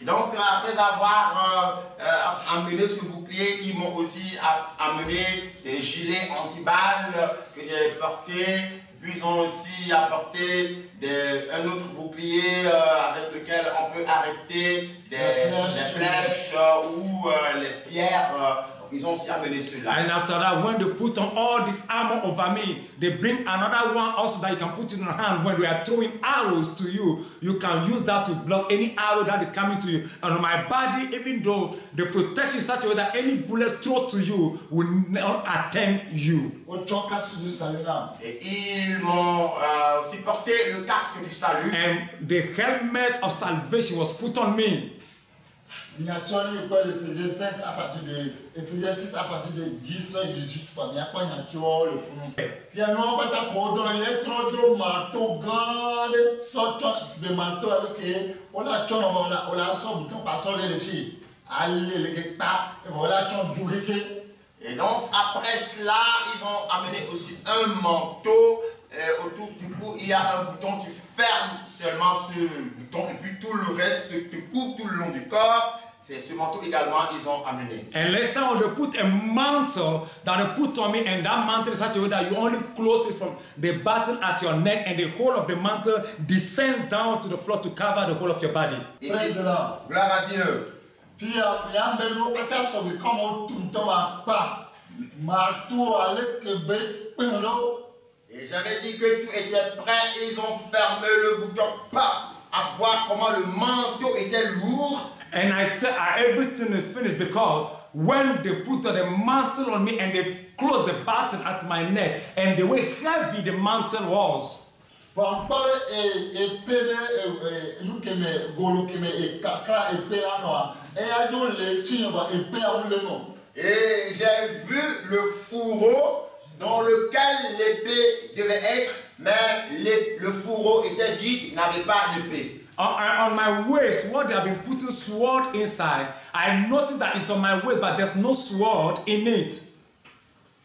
Et donc, après avoir amené ce bouclier, ils m'ont aussi amené des gilets anti-balles que j'ai portés. Puis ils ont aussi apporté un autre bouclier avec lequel on peut arrêter des flèches ou les pierres. Ils ont aussi amené cela. And after that, when they put on all this armor over me, they bring another one also that you can put in your hand. When they are throwing arrows to you, you can use that to block any arrow that is coming to you. And on my body, even though the protection is such a way that any bullet thrown to you will not attend you. Et ils m'ont aussi porté le casque du salut. And the helmet of salvation was put on me. Ephésiens 6 à partir de 10 et 18. Il y a pas le fond. Il y a non pas ta cordon, il y a trop marteau grande, sortant de marteau avec on a ton on a son bouton pas sur les filles. Allez les pas et voilà ton jouer que. Et donc après cela, ils ont amené aussi un manteau autour du cou. Il y a un bouton, tu fermes seulement ce bouton et puis tout le reste te couvre tout le long du corps. C'est ce manteau également ils ont amené. And later on they put a mantle that they put on me, and that mantle is such a way that you only close it from the button at your neck, and the whole of the mantle descends down to the floor to cover the whole of your body. Praise the Lord. Gloire à Dieu. Puis il y a un bel autre sauvé comme on tout le pas marteau avec et j'avais dit que tout était prêt, ils ont fermé le bouton pas à voir comment le manteau était lourd. And I said everything is finished, because when they put the mantle on me and they closed the button at my neck, and the way heavy the mantle was. Et j'ai vu le fourreau dans lequel l'épée devait être, mais le fourreau était vide, n'avait pas l'épée. On my waist, what they have been putting sword inside, I noticed that it's on my waist, but there's no sword in it.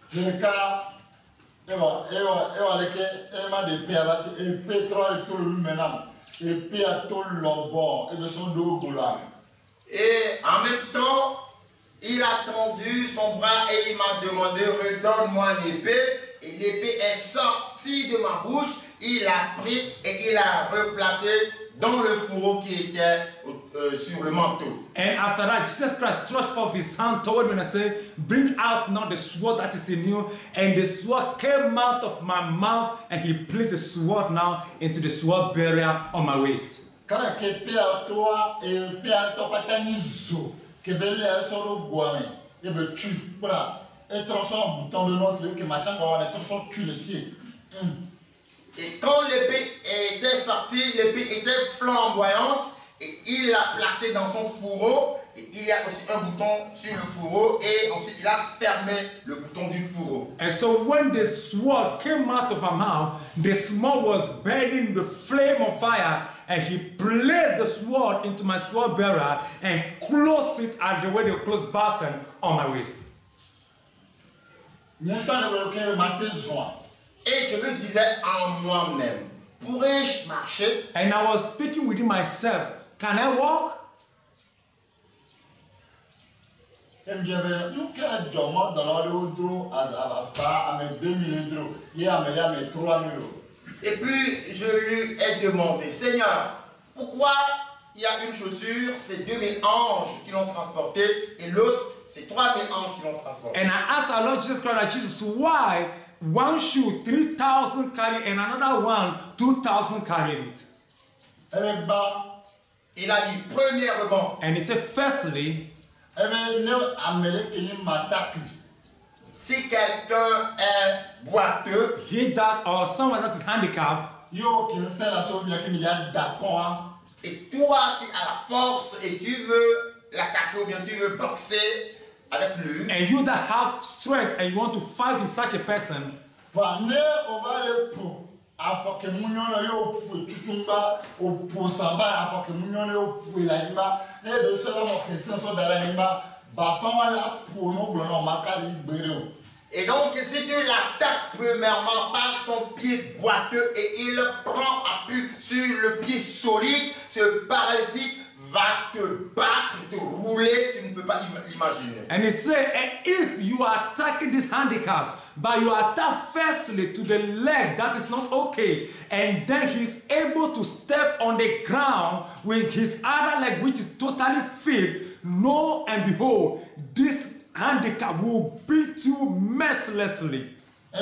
C'est le cas. Et en même temps, il a tendu son bras et il m'a demandé redonne-moi l'épée. Et l'épée est sortie de ma bouche. Il a pris et il a replacé dans le fourreau qui était sur le manteau. And after that, Jesus Christ stretched forth his hand toward me and said, bring out now the sword that is in you. And the sword came out of my mouth, and he placed the sword now into the sword barrier on my waist. Et quand l'épée était sortie, l'épée était flamboyante et il l'a placée dans son fourreau. Et il y a aussi un bouton sur le fourreau et ensuite il a fermé le bouton du fourreau. And so when the sword came out of my mouth, the sword was burning the flame of fire, and he placed the sword into my sword bearer and closed it at the way they close button on my waist. Et je me disais en moi-même, pourrais-je marcher? And I was speaking within myself, can I walk? Et puis je lui ai demandé, Seigneur, pourquoi il y a une chaussure, c'est 2000 anges qui l'ont transporté, et l'autre, c'est 3000 anges qui l'ont transporté. And I asked our Lord Jesus Christ, Jesus, why one shoe 3,000 carry and another one 2,000 carry it? Il a dit, premièrement, and he said, firstly, si quelqu'un est boiteux, he that or someone that is handicapped, et toi qui as la force et tu veux l'attaquer ou bien tu veux boxer avec lui, and you that have strength and you want to fight with such a person, Et donc, si tu l'attaques premièrement par son pied boiteux et il prend appui sur le pied solide, ce paralytique va te battre, te rouler, tu ne peux pas l'imaginer. And he said, and if you are attacking this handicap, but you attack firstly to the leg, that is not okay. And then he's able to step on the ground with his other leg, which is totally fit. Know and behold, this handicap will beat you mercilessly. Et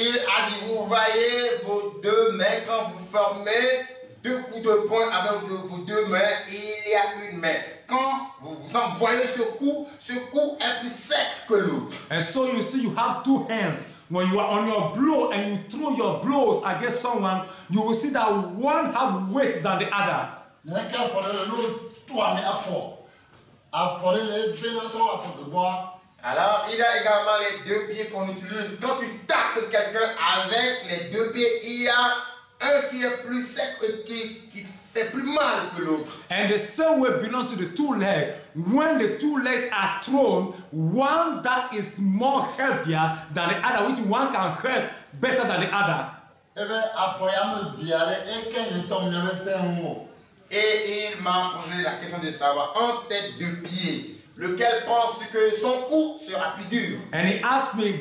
il a dit, vous voyez vos deux mains, quand vous formez deux coups de poing avec vos deux mains, il y a une main. Quand vous envoyez ce coup est plus sec que l'autre. And so you see, you have two hands. When you are on your blow and you throw your blows against someone, you will see that one have weight than the other. Alors, il y a également les deux pieds qu'on utilise. Quand tu tapes quelqu'un avec les deux pieds, il y a un qui est plus sec et qui fait plus mal que l'autre. And the same way belongs to the two legs. When the two legs are thrown, one that is more heavier than the other, which one can hurt better than the other. Et il m'a posé la question de savoir, entre tes deux pieds, lequel pense que son coup sera plus dur? And he asked me,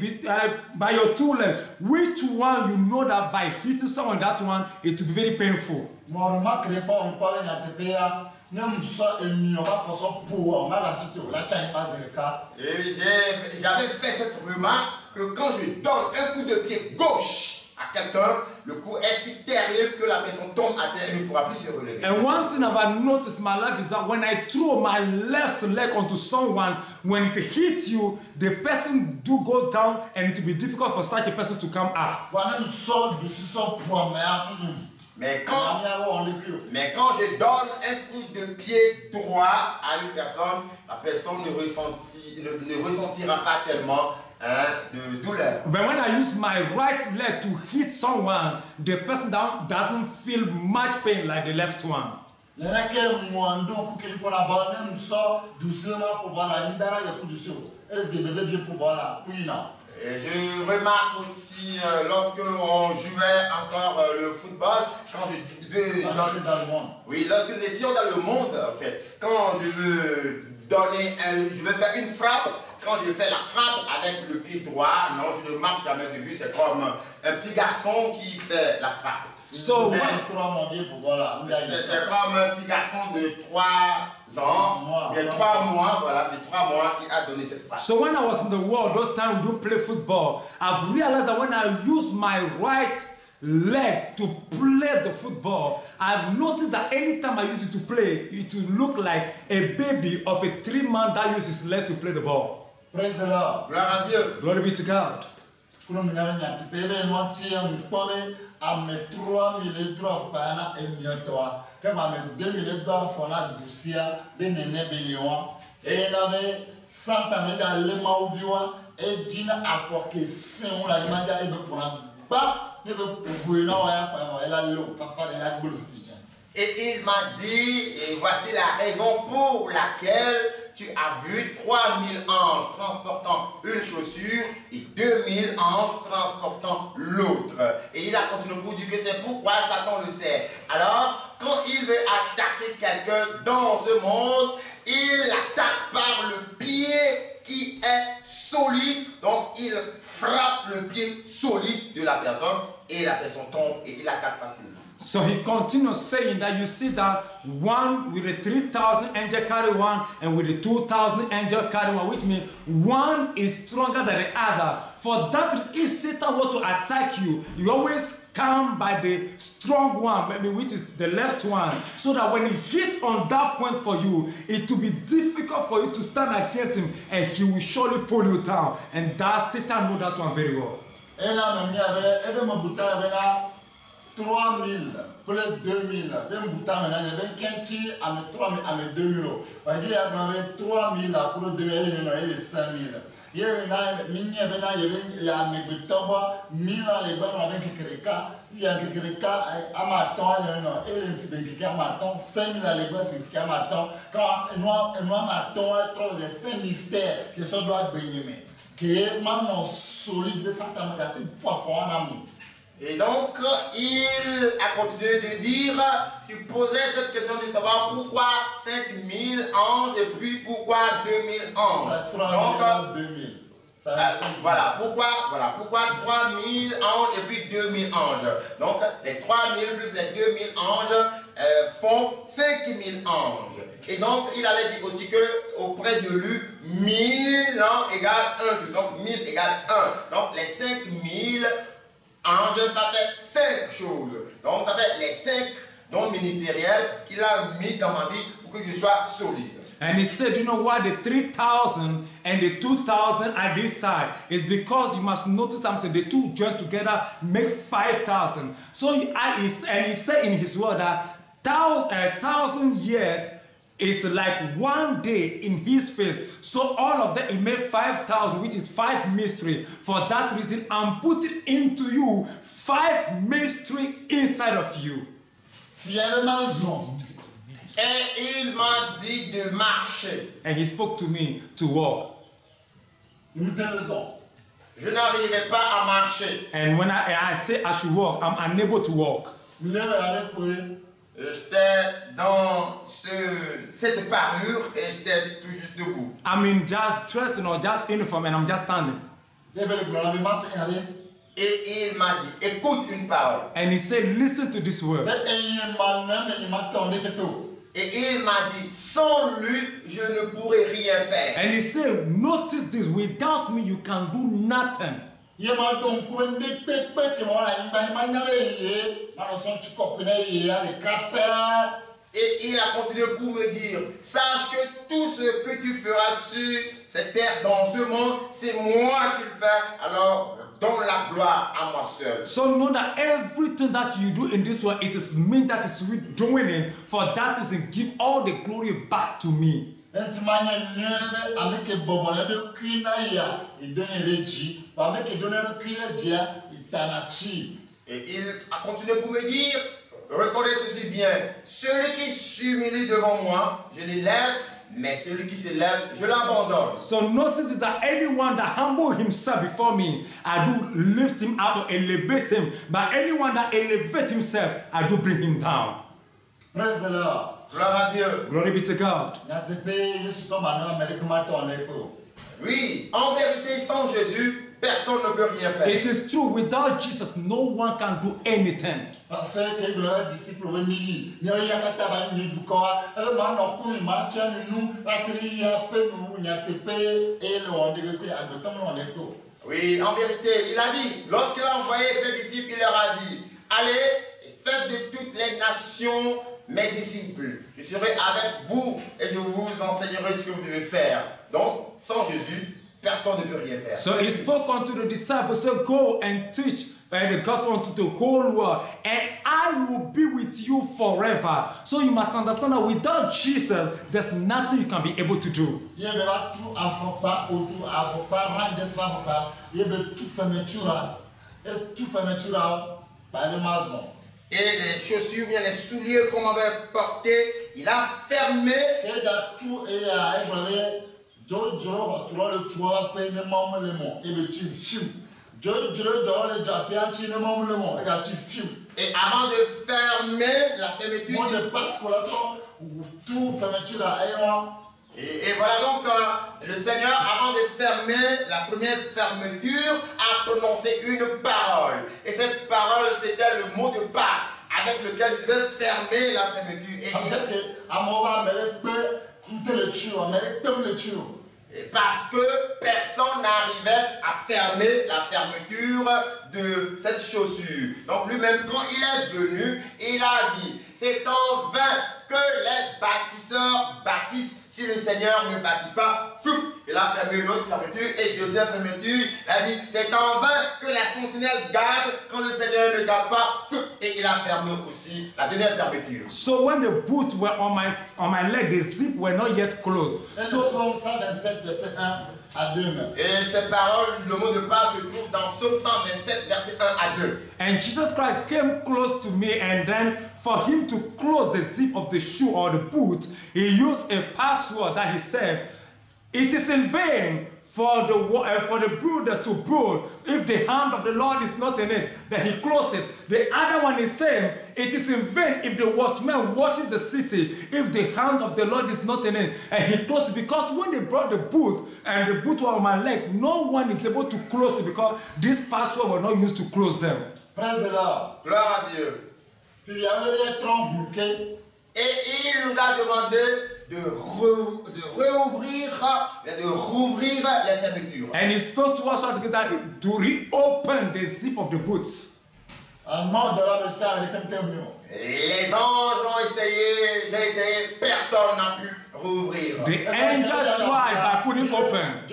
by your two legs, which one you know that by hitting someone that one, it will be very painful. Et j'avais fait cette remarque que quand je donne un coup de pied gauche à quelqu'un, le coup est si terrible que la personne tombe à terre et ne pourra plus se relever. And one thing I've noticed in my life is that when I throw my left leg onto someone, when it hits you, the person do go down and it will be difficult for such a person to come up. Mais quand je donne un coup de pied droit à une personne, la personne ne ressentira pas tellement de douleur. But when I use my right leg to hit someone, the person doesn't feel much pain like the left one. Et je remarque aussi lorsque on jouait encore le football, quand je veux lorsque nous étions dans le monde, en fait, quand je veux faire une frappe, quand je fais la frappe avec le pied droit, non, je ne marque jamais de but, c'est comme un petit garçon qui fait la frappe. So c'est comme un petit garçon de 3 ans, de 3 mois, voilà, de 3 mois qui a donné cette frappe. So when I was in the world, those times we do play football, I've realized that when I use my right leg to play the football, I've noticed that anytime I use it to play, it will look like a baby of a 3-man that uses his leg to play the ball. Praise the Lord. Gloire à Dieu. Glory be to God. Et il m'a dit, et voici la raison pour laquelle tu as vu 3000 anges transportant une chaussure et 2000 anges transportant l'autre. Et il a continué pour dire que c'est pourquoi Satan le sait. Alors, quand il veut attaquer quelqu'un dans ce monde, il attaque par le pied qui est solide. Donc, il frappe le pied solide de la personne et la personne tombe et il attaque facilement. So he continues saying that you see that one with the 3,000 angel carry one, and with the 2,000 angel carry one, which means one is stronger than the other. For that reason, if Satan were to attack you, you always come by the strong one, maybe which is the left one, so that when he hit on that point for you, it will be difficult for you to stand against him, and he will surely pull you down. And that Satan knows that one very well. 3000, pour les 2000, même bouton maintenant, il y avait 15 à 3000, à 2000. Il y avait 3000 pour les 2000 et les 5000. Et donc, il a continué de dire, tu posais cette question de savoir pourquoi 5000 anges et puis pourquoi 2000 anges. Donc, voilà, pourquoi 3000 anges et puis 2000 anges. Donc, les 3000 plus les 2000 anges font 5000 anges. Et donc, il avait dit aussi que auprès de lui, 1000 ans égale 1 jour. Donc, 1000 égale 1. Donc, les 5000 anges, ça fait 5 choses. Donc, ça fait les 5 dons ministériels qu'il a mis dans ma vie pour que je sois solide. And he said, you know why the 3,000 and the 2,000 at this side is because you must notice something. The two join together make 5,000. So and he said in his word that 1,000 years is like one day in his faith. So all of that, it made 5,000, which is 5 mystery. For that reason, I'm putting into you 5 mystery inside of you. Et il m'a dit de marcher. And he spoke to me to walk. Je n'arrivais pas à marcher. And when I say I should walk, I'm unable to walk. J'étais dans cette parure et j'étais tout juste debout. I'm in just dressing or just uniform and I'm just standing. Et il m'a dit, écoute une parole. And he said, listen to this word. Et il m'a dit, sans lui, je ne pourrais rien faire. And he said, notice this, without me you can do nothing. Et il a continué pour me dire, sache que tout ce que tu feras sur cette terre, dans ce monde, c'est moi qui le fais. Alors, donne la gloire à moi seul. So know that everything that you do in this world, it is me that is doing it. For that reason, give all the glory back to me. Et il a continué pour me dire, recordez ceci bien, celui qui s'humilie devant moi, je l'élève, mais celui qui se lève, je l'abandonne. So notice that anyone that humble himself before me, I do lift him up or elevate him. But anyone that elevates himself, I do bring him down. Praise the Lord. Gloire à Dieu. Glory be to God. Oui, en vérité, sans Jésus, personne ne peut rien faire. It is true, without Jesus, no one can do anything. Parce que le disciple venu, oui, en vérité, il a dit, lorsqu'il a envoyé ses disciples, il leur a dit, allez, faites de toutes les nations mes disciples. Je serai avec vous et je vous enseignerai ce que vous devez faire. Donc, sans Jésus, personne ne peut rien faire. So he spoke unto the disciples, said, go and teach the gospel unto the whole world, and I will be with you forever. So you must understand that without Jesus, there's nothing you can be able to do. Et les chaussures, bien les souliers qu'on m'avait portés, il a fermé. Et avant de fermer la fermeture, et voilà donc le Seigneur, avant de fermer la première fermeture, a prononcé une parole. Et cette parole, c'était le mot de passe avec lequel il devait fermer la fermeture. Parce que personne n'arrivait à fermer la fermeture de cette chaussure. Donc lui-même, quand il est venu, il a dit, c'est en vain que les bâtisseurs bâtissent. Si le Seigneur ne bâtit pas, fou, il a fermé l'autre fermeture. Et deuxième fermeture, il a dit, c'est en vain que la sentinelle garde quand le Seigneur ne garde pas, fou. Et il a fermé aussi la deuxième fermeture. So when the boots were on my leg, the zip were not yet closed. So à 2 même. Et ces paroles, le mot de passe se trouve dans Psaume 127, verset 1 à 2. And Jesus Christ came close to me, and then for him to close the zip of the shoe or the boot, he used a password that he said, "It is in vain for the builder to build if the hand of the Lord is not in it." Then he closed it. The other one is saying, "It is in vain if the watchman watches the city if the hand of the Lord is not in it." And he closed it because when they brought the boot and the boot was on my leg, no one is able to close it because this password was not used to close them. Praise the Lord. Gloire à Dieu. Puis il y avait les troncs bouquets. Et il nous a demandé de rouvrir les fermetures. And he spoke to us to reopen the zip of the boots. Un mort de la message avec un terminal. Les anges ont essayé, j'ai essayé, personne n'a pu rouvrir. The angel tried but couldn't open.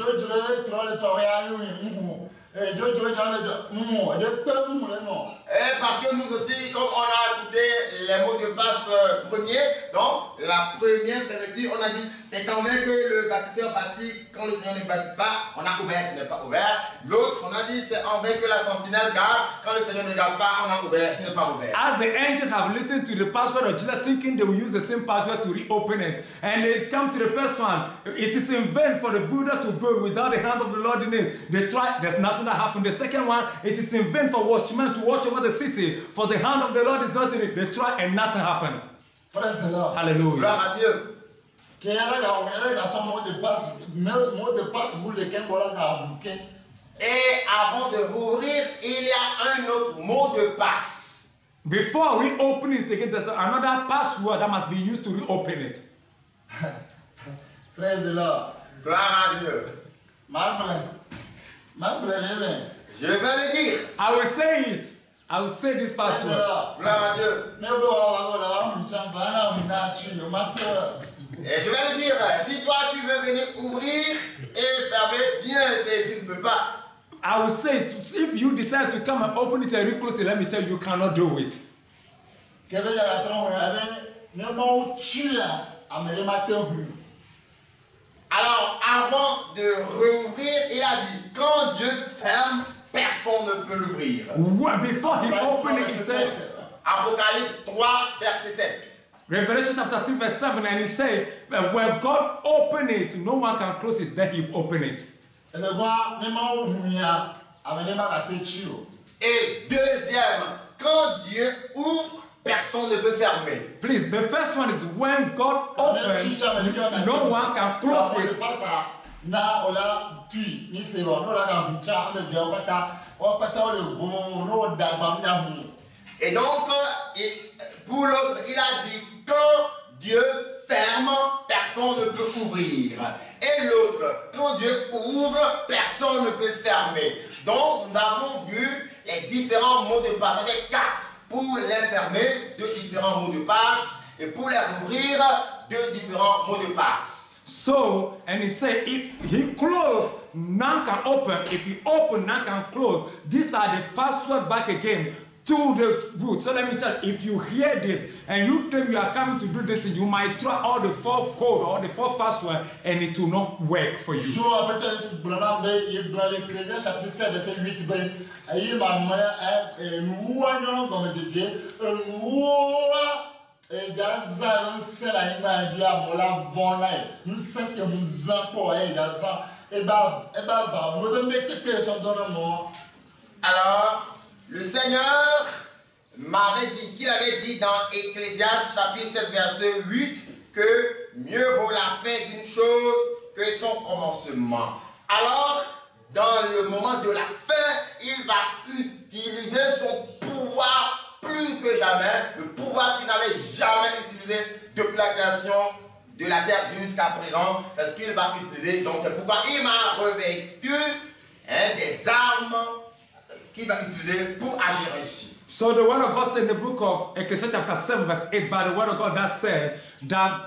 Parce que nous aussi, comme on a écouté les mots de passe premiers, donc la première fermeture, on a dit c'est quand même que le bâtisseur bâtit, quand le Seigneur ne bâtit pas, on a ouvert, ce n'est pas ouvert. L'autre, on a dit c'est en vain que la sentinelle garde, quand le Seigneur ne garde pas, on a ouvert, ce n'est pas ouvert. As the angels have listened to the password of Jesus, thinking they will use the same password to reopen it, and they come to the first one, it is in vain for the builder to build without the hand of the Lord in it. They try, there's nothing that happened. The second one, it is in vain for watchmen to watch over the city, for the hand of the Lord is not in it. They try and nothing happened. Praise the Lord. Hallelujah. Gloire à Dieu. Que son mot de passe pour lequel on a bouquet. Et avant de rouvrir, il y a un autre mot de passe. Before reopening it again, there's another password that must be used to reopen it. Praise the Lord. Gloire à Dieu. Je vais le dire. I will say it. I will say this Praise the password. Lord. Gloire à Dieu. Et je vais le dire, si toi tu veux venir ouvrir et fermer, bien, tu ne peux pas. I will say it. If you decide to come and open it and reclose it, let me tell you, you cannot do it. Alors, avant de rouvrir, il a dit, quand Dieu ferme, personne ne peut l'ouvrir. Before he opened it, he said, Apocalypse 3, verset 7. Revelation chapter 3 verse 7, and he said, when God opened it, no one can close it, then he opened it. Et deuxième, quand Dieu ouvre, personne ne peut fermer. Please, the first one is when God opens, no one can close it. Et donc, pour l'autre, il a dit, quand Dieu ferme, personne ne peut ouvrir. Et l'autre, quand Dieu ouvre, personne ne peut fermer. Donc, nous avons vu les différents mots de passe. Avec 4 pour les fermer, 2 différents mots de passe. Et pour les rouvrir, 2 différents mots de passe. So, and he said, if he closed, none can open. If he open, none can close. These are the password back again to the boot. So let me tell you, if you hear this and you think you are coming to do this, you might try all the 4 code or the 4 password and it will not work for you. Alors, le Seigneur m'avait dit, qu'il avait dit dans Ecclésiaste chapitre 7 verset 8 que mieux vaut la fin d'une chose que son commencement. Alors, dans le moment de la fin, il va utiliser son pouvoir plus que jamais, le pouvoir qu'il n'avait jamais utilisé depuis la création de la terre jusqu'à présent. C'est ce qu'il va utiliser. Donc c'est pourquoi il m'a revêtu des armes qu'il va utiliser pour agir ainsi. So the word of God said in the book of Ecclesiastes chapter 7 verse 8, by the word of God that said that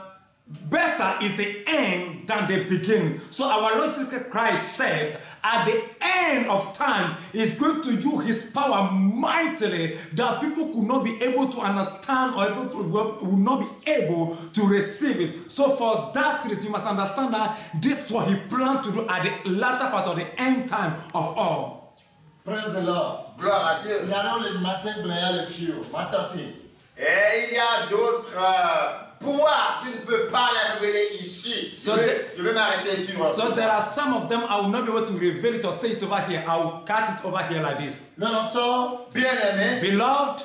better is the end than the beginning. So our Lord Jesus Christ said, at the end of time, He's going to use His power mightily that people could not be able to understand or people will not be able to receive it. So for that reason, you must understand that this is what He planned to do at the latter part of the end time of all. Praise the Lord. Gloire à Dieu. Il y a les matins blancs, les filles, matapé. Et il y a d'autres pouvoirs, tu ne peux pas les révéler ici. Je vais m'arrêter sur. So there are some of them I will not be able to reveal it or say it over here. I will cut it over here like this. Bien-aimé, Beloved,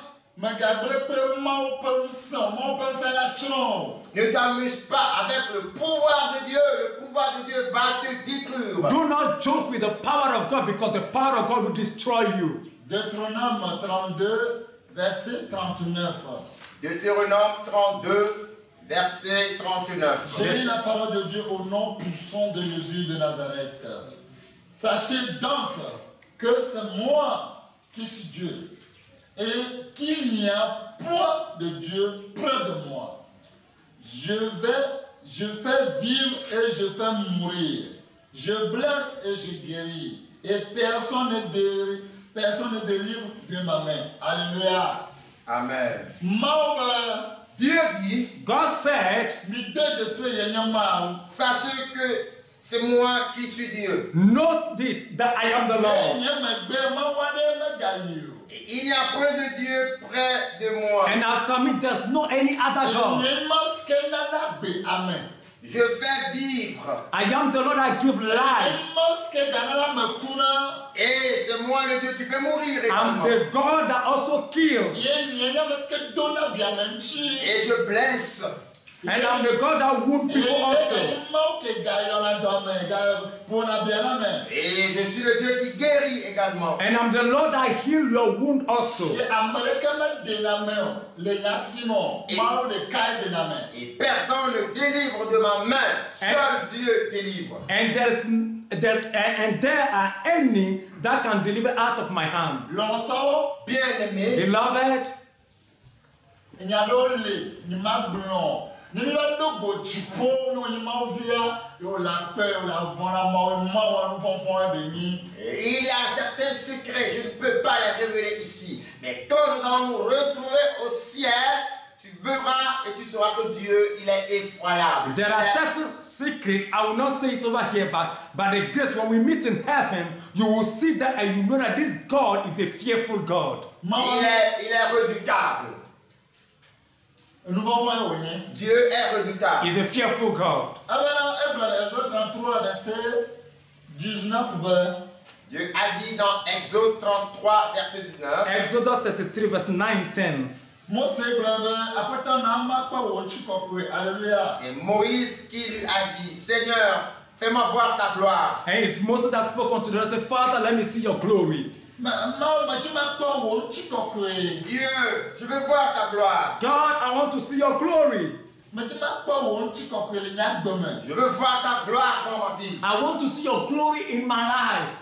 ne t'amuse pas avec le pouvoir de Dieu. Le pouvoir de Dieu va te détruire. do not joke with the power of God because the power of God will destroy you. Deutéronome 32, verset 39. Deutéronome 32, verset 39. J'ai lu la parole de Dieu au nom puissant de Jésus de Nazareth. Sachez donc que c'est moi qui suis Dieu et qu'il n'y a point de Dieu près de moi. Je fais vivre et je fais mourir. Je blesse et je guéris. Et personne ne délivre de ma main. Alléluia. Amen. Mauvais. Dieu dit, God said, sachez que c'est moi qui suis Dieu. note it that I am the Lord. Il n'y a point de Dieu près de moi. And after me, there's no any other God. Je fais vivre. I am the Lord, I give life. Et c'est moi le Dieu qui fait mourir I'm également. the God that also kills. Et je blesse. And I'm the God that wounds people also. Et je suis le Dieu qui guérit également. And I'm the Lord that heal your wound also. Et personne ne délivre de ma main. Seul Dieu délivre. And there are any that can deliver out of my hand. Bien-aimé, Beloved, il y a certains secrets, je ne peux pas les révéler ici. Mais quand nous allons nous retrouver au ciel, tu verras et tu sauras que Dieu, il est effroyable. there are certain secrets, I will not say it over here, but by the grace, when we meet in heaven, you will see that and you know that this God is a fearful God. Il est redoutable. Dieu est redoutable. He's a fearful God. Dieu a dit dans Exode 33, verset 19. Exodus 33, verse 9, 10. C'est Moïse qui lui a dit, Seigneur, fais-moi voir ta gloire. And it's Moses that spoke unto the Lord, said, Father, let me see your glory. Dieu, je veux voir ta gloire. God, I want to see your glory. Je veux voir ta gloire dans ma vie. I want to see your glory in my life.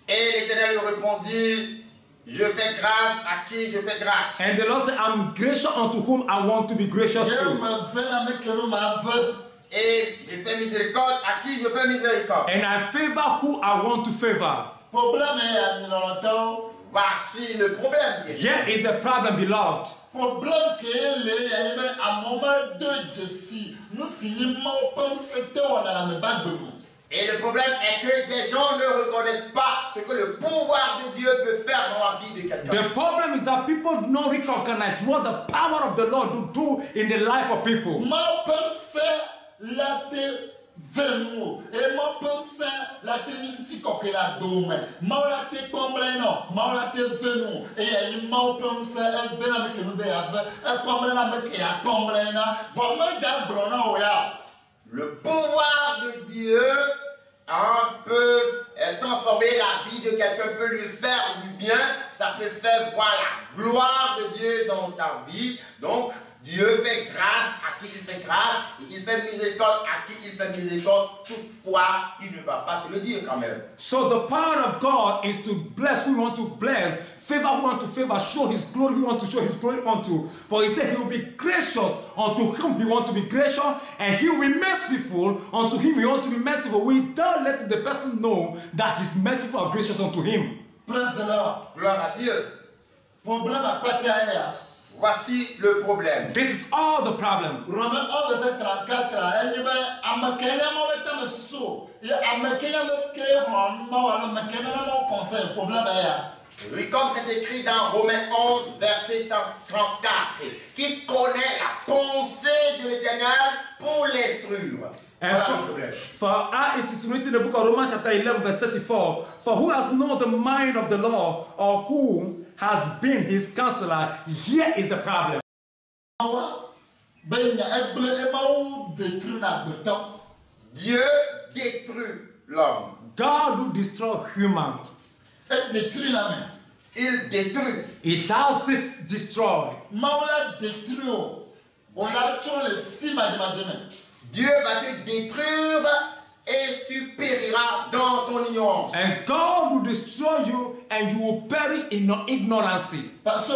Et l'Éternel lui répondit, je fais grâce à qui je fais grâce. And the Lord said, I'm gracious unto whom I want to be gracious to. Et je fais miséricorde à qui je fais miséricorde. And I favor who I want to favor. Voici le problème. Here is the problem, beloved. Et le problème est que des gens ne reconnaissent pas ce que le pouvoir de Dieu peut faire dans la vie de quelqu'un. The problem is that people do not recognize what the power of the Lord will do in the life of people. Le pouvoir de Dieu peut transformer la vie de quelqu'un, peut lui faire du bien, ça peut faire voir la gloire de Dieu dans ta vie. Donc, Dieu fait grâce à qui il fait grâce, et il fait miséricorde à qui il fait miséricorde. Toutefois, il ne va pas te le dire quand même. So the power of God is to bless who we want to bless, favor who we want to favor, show his glory who we want to show his glory unto. For he said he will be gracious unto whom he want to be gracious, and he will be merciful unto him he want to be merciful, without letting the person know that he's merciful or gracious unto him. Praise the Lord. Gloire à Dieu. Problème à pas taire. Voici le problème. This is all the problem. Romains 1 verset 34. Elle dit ben amakenya mo weta me susu. Ya amakenya me ske mo ala amakenya mo conseil problème ya. Oui, comme c'est écrit dans Romains 11 verset 34, qui connaît la pensée de l'Éternel pour l'instruire. Voilà le problème. For it is written in the book of Romans chapter 11 verse 34, for who has known the mind of the Lord, or who has been his counselor? Here is the problem. Dieu détruit l'homme. God will destroy humans. Il détruit. It has destroyed. Dieu va te détruire et tu périras dans ton ignorance. And God will destroy you and you will perish in your ignorance. Parce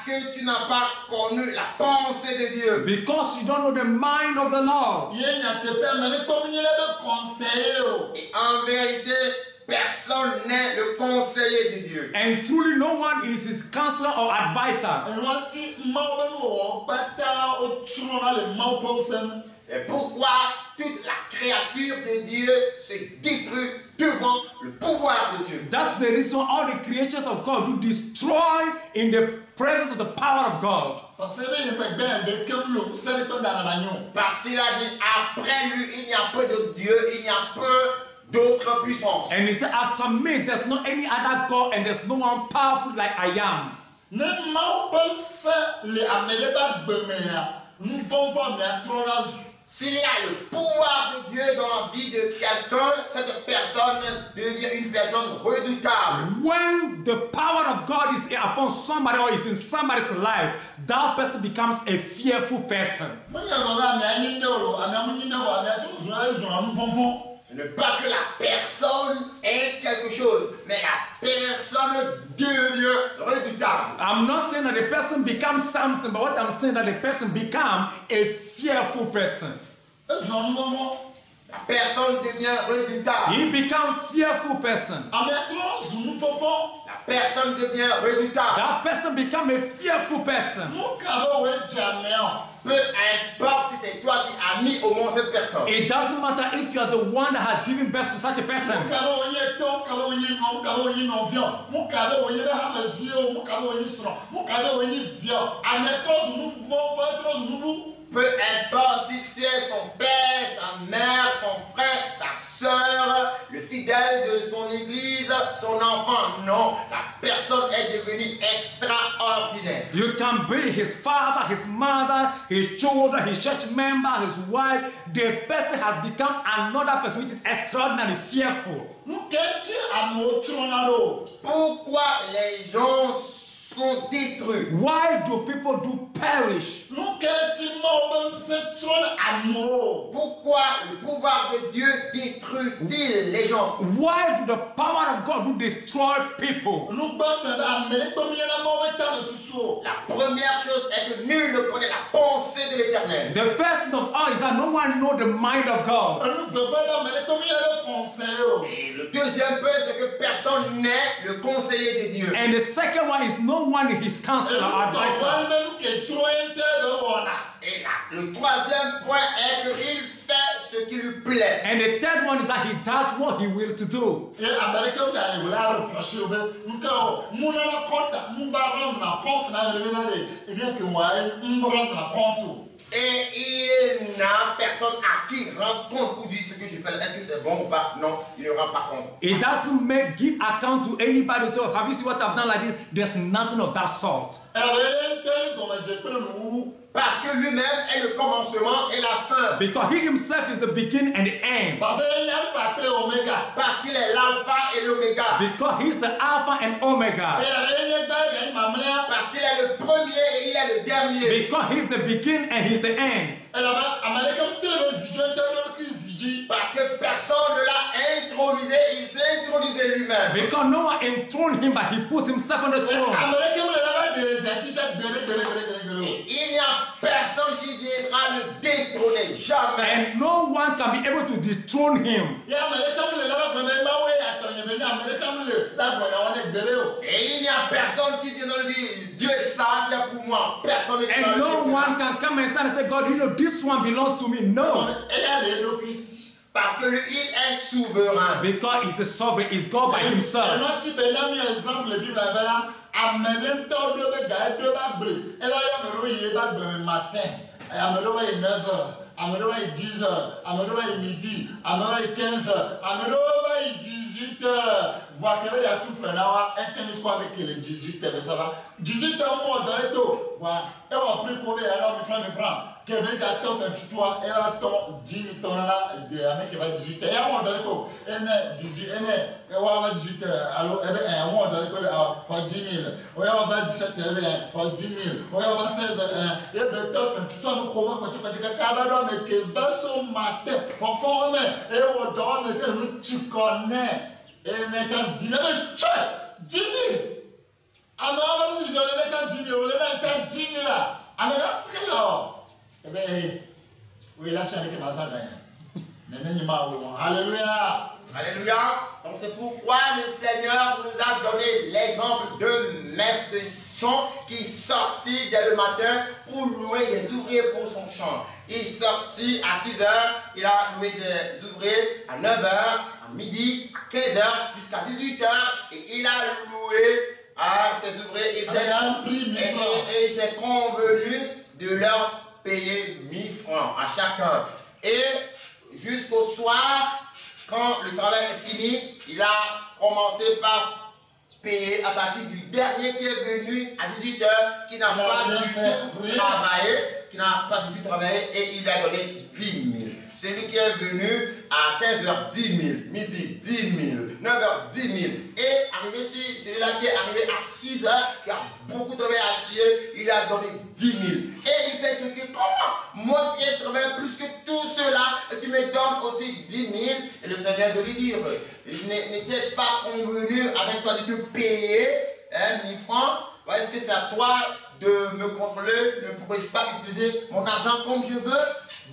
que tu n'as pas connu la pensée de Dieu. Because you don't know the mind of the Lord. Et en vérité, personne n'est le conseiller de Dieu. And truly no one is his counselor or advisor. Et pourquoi toute la créature de Dieu se détruit devant le pouvoir de Dieu? That's the reason all the creatures of God do destroy in the presence of the power of God. Parce qu'il a dit, après lui, il n'y a peu de Dieu, il n'y a peu d'autres puissances. And he said, after me, there's not any other God and there's no one powerful like I am. S'il y a le pouvoir de Dieu dans la vie de quelqu'un, cette personne devient une personne redoutable. When the power of God is upon somebody or is in somebody's life, that person becomes a fearful person. Ce n'est pas que la personne est quelque chose, mais la personne devient redoutable. I'm not saying that the person becomes something, but what I'm saying that the person becomes a fearful person. La personne devient redoutable. He becomes fearful person. La personne devient redoutable. That person becomes a fearful person. Peu importe si c'est toi qui as mis au monde cette personne. It doesn't matter if you are the one that has given birth to such a person. Peu importe si tu es son père, sa mère, son frère, sa soeur, le fidèle de son église, son enfant. Non, la personne est devenue extraordinaire. You can be his father, his mother, his children, his church member, his wife. The person has become another person which is extraordinarily fearful. Pourquoi les gens sont détruits? Why do people do perish? Pourquoi le pouvoir de Dieu détruit-il les gens? Why do the power of God do destroy people? La première chose est que nul ne connaît la pensée de l'Éternel. The first thing of all is that no one knows the mind of God. Et le deuxième point, c'est que personne n'est le conseiller de Dieu. And the second one is no one is his counselor or advisor. Et là, le troisième point est qu'il fait ce qui lui plaît. And the third one is that he does what he will to do. Et il n'a personne à qui rendre compte pour dire ce que je fais. Est-ce que c'est bon ou pas? Non, il ne rend pas compte. It doesn't give account to anybody. So, have you seen what I've done like this? There's nothing of that sort. Parce que lui-même est le commencement et la fin. Because he himself is the beginning and the end. Parce qu'il est l'alpha et l'oméga. Because he's the alpha and omega. Parce qu'il est le premier premier et il est le dernier. Because he's the beginning and he's the end. Parce que personne ne l'a intronisé, il s'est intronisé lui-même. Because no one enthroned him, but he put himself on the throne. Il n'y a personne qui viendra le détrôner, jamais. And no one can be able to dethrone him. Et il n'y a personne qui viendra dire, Dieu ça c'est pour moi. Personne ne And no one can come and stand and say, God, you know, this one belongs to me. No. Parce que lui, il est souverain. Because he's a sovereign, he's God by himself. Amadouba est 10h, Amadouba est midi, Amadouba est 15h, Amadouba est 18h. Voir qu'il y a tout fait là, un tennis quoi avec les 18h, ça va. 18h, moi, dans le dos. Voilà. Et on a pris combien alors, mes francs. Quelqu'un qui a tout fait tutoie, et on a 10 000 tonnes là, un mec qui va 18h. Et on dans le dos. Et on a 18h. Alors, et bien, on a dans le dos, pour 10 000. On a 17h, pour 10 000. On a 16h. Et bien, tu vois, nous comment quand tu peux dire que mais que va son matin, fond, et on dort, mais c'est nous, tu connais. Et on est en 10 000, mais tu 10 000. Ah non, on va nous dire, on est en 10 000, on est en 10 000 là. Ah mais là, quel or? Eh bien, oui, là, je suis allé que ma salle gagne. Mais non, il m'a oublié. Alléluia. Alléluia. Donc c'est pourquoi le Seigneur nous a donné l'exemple de maître de champ qui sortit dès le matin pour louer des ouvriers pour son champ. Il sortit à 6h, il a loué des ouvriers à 9h, à midi, à 15h, jusqu'à 18h, et il a loué à ses ouvriers et il s'est convenu de leur payer 1000 francs à chacun. Et jusqu'au soir, quand le travail est fini, il a commencé par payer à partir du dernier qui est venu à 18h, qui n'a pas du tout travaillé, et il lui a donné 10 000. Celui qui est venu à 15h, 10 000, midi, 10 000, 9h, 10 000. Et arrivé sur celui-là qui est arrivé à 6h, qui a beaucoup travaillé à suer, il a donné 10 000. Et il s'est dit, comment moi qui ai travaillé plus que tout cela, tu me donnes aussi 10 000? Et le Seigneur de lui dire, n'étais-je pas convenu avec toi de te payer 1000 francs? Est-ce que c'est à toi de me contrôler? Ne pourrais-je pas utiliser mon argent comme je veux?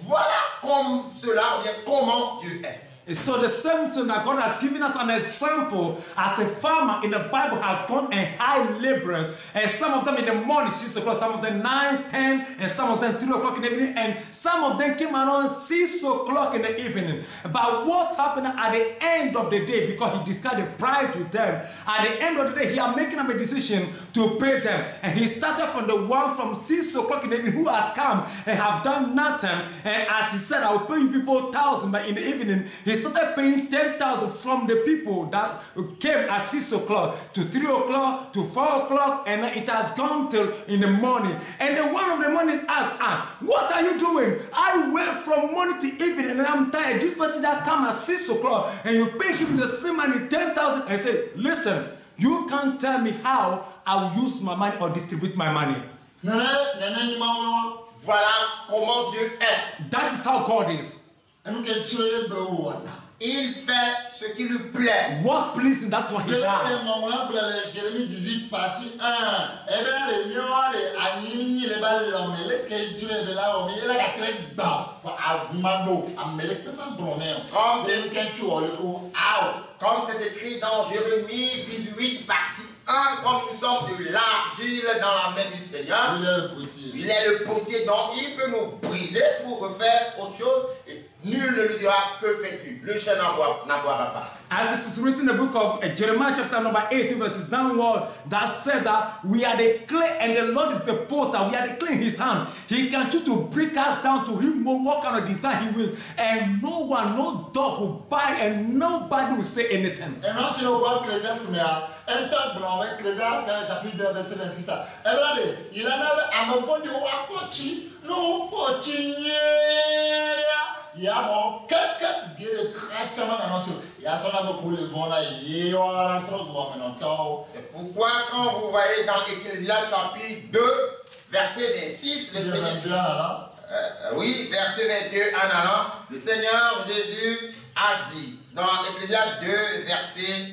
Voilà comme cela, ou bien comment Dieu est. So the same thing that God has given us an example as a farmer in the Bible has gone and hired laborers, and some of them in the morning 6 o'clock, some of them 9, 10, and some of them 3 o'clock in the evening, and some of them came around 6 o'clock in the evening. But what happened at the end of the day, because he discussed the price with them, at the end of the day he had making up a decision to pay them, and he started from the one from 6 o'clock in the evening who has come and have done nothing, and as he said, I will pay you people 1,000, but in the evening he started paying 10,000 from the people that came at 6 o'clock to 3 o'clock to 4 o'clock, and it has gone till in the morning. And then one of the mornings asked, what are you doing? I went from morning to evening and I'm tired. This person that come at 6 o'clock and you pay him the same money, 10,000, and say, listen, you can't tell me how I will use my money or distribute my money. Voilà comment Dieu est. That is how God is. Il fait ce qui lui plaît. What pleases him, that's what he does. Jérémie 18, partie 1. Comme c'est écrit dans Jérémie 18, partie 1, comme nous sommes de l'argile dans la main du Seigneur, il est le potier, donc il peut nous briser pour refaire autre chose. Et nul ne lui dira, que fais-tu? Le chien n'aboira pas. As it is written in the book of Jeremiah chapter number 18 verses downward, that said that we are the clay and the Lord is the potter. We are the clay in his hand. He can choose to break us down to him what kind of design he will. And no one, no dog will buy and nobody will say anything. Et non, tu ne vois que les Esméa, un temps blanc avec les chapitre 2, verset 26. Il en avait à me vendre au Apochi, nous Pochi. Il y a quelqu'un qui est traitement annoncé. Il y a son amour pour le vent là. Il y aura l'entrée au moment. C'est pourquoi quand vous voyez dans Ecclésiaste chapitre 2, verset 26, le Il y a Seigneur... 22 là. oui, verset 22 en allant, le Seigneur Jésus a dit, dans Ecclésiaste 2, verset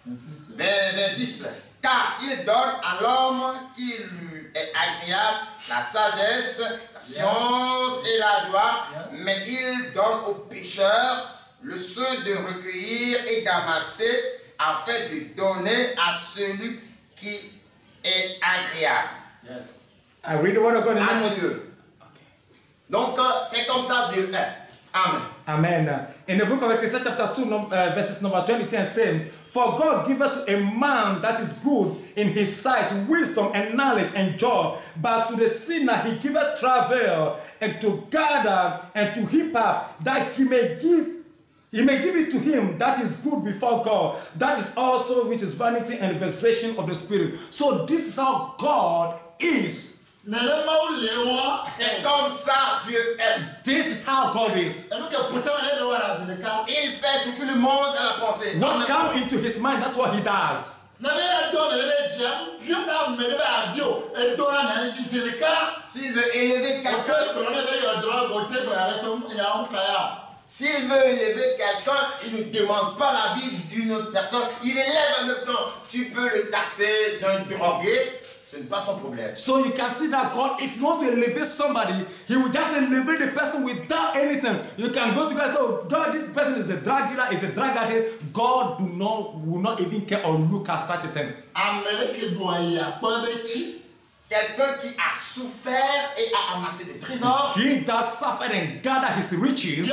26, car il donne à l'homme qui lui est agréable la sagesse, la science et la joie, mais il donne aux pécheurs le souhait de recueillir et d'amasser afin de donner à celui qui est agréable. Yes. I read the word of God in the name À of Dieu. Donc, c'est comme ça Dieu est. Amen. Amen. In the book of Ecclesiastes chapter 2, verses number 26 and saying, for God giveth to a man that is good in his sight wisdom and knowledge and joy, but to the sinner he giveth travail and to gather and to heap up, that he may give it to him that is good before God. That is also which is vanity and vexation of the spirit. So this is how God is. C'est comme ça Dieu aime. This is how God is. Il fait ce que le monde a pensé. What comes into his mind, that's what he does. S'il veut élever quelqu'un, il ne demande pas l'avis d'une autre personne. Il élève en même temps. Tu peux le taxer d'un drogué. Ce n'est pas son problème. So you can see that God, if you want to elevate somebody, He will just elevate the person without anything. You can go to God and say, oh, God, this person is a drug dealer, is a drug addict. God will not even care or look at such a thing. Quelqu'un qui a souffert et a amassé des trésors. He that suffered and gathered his riches.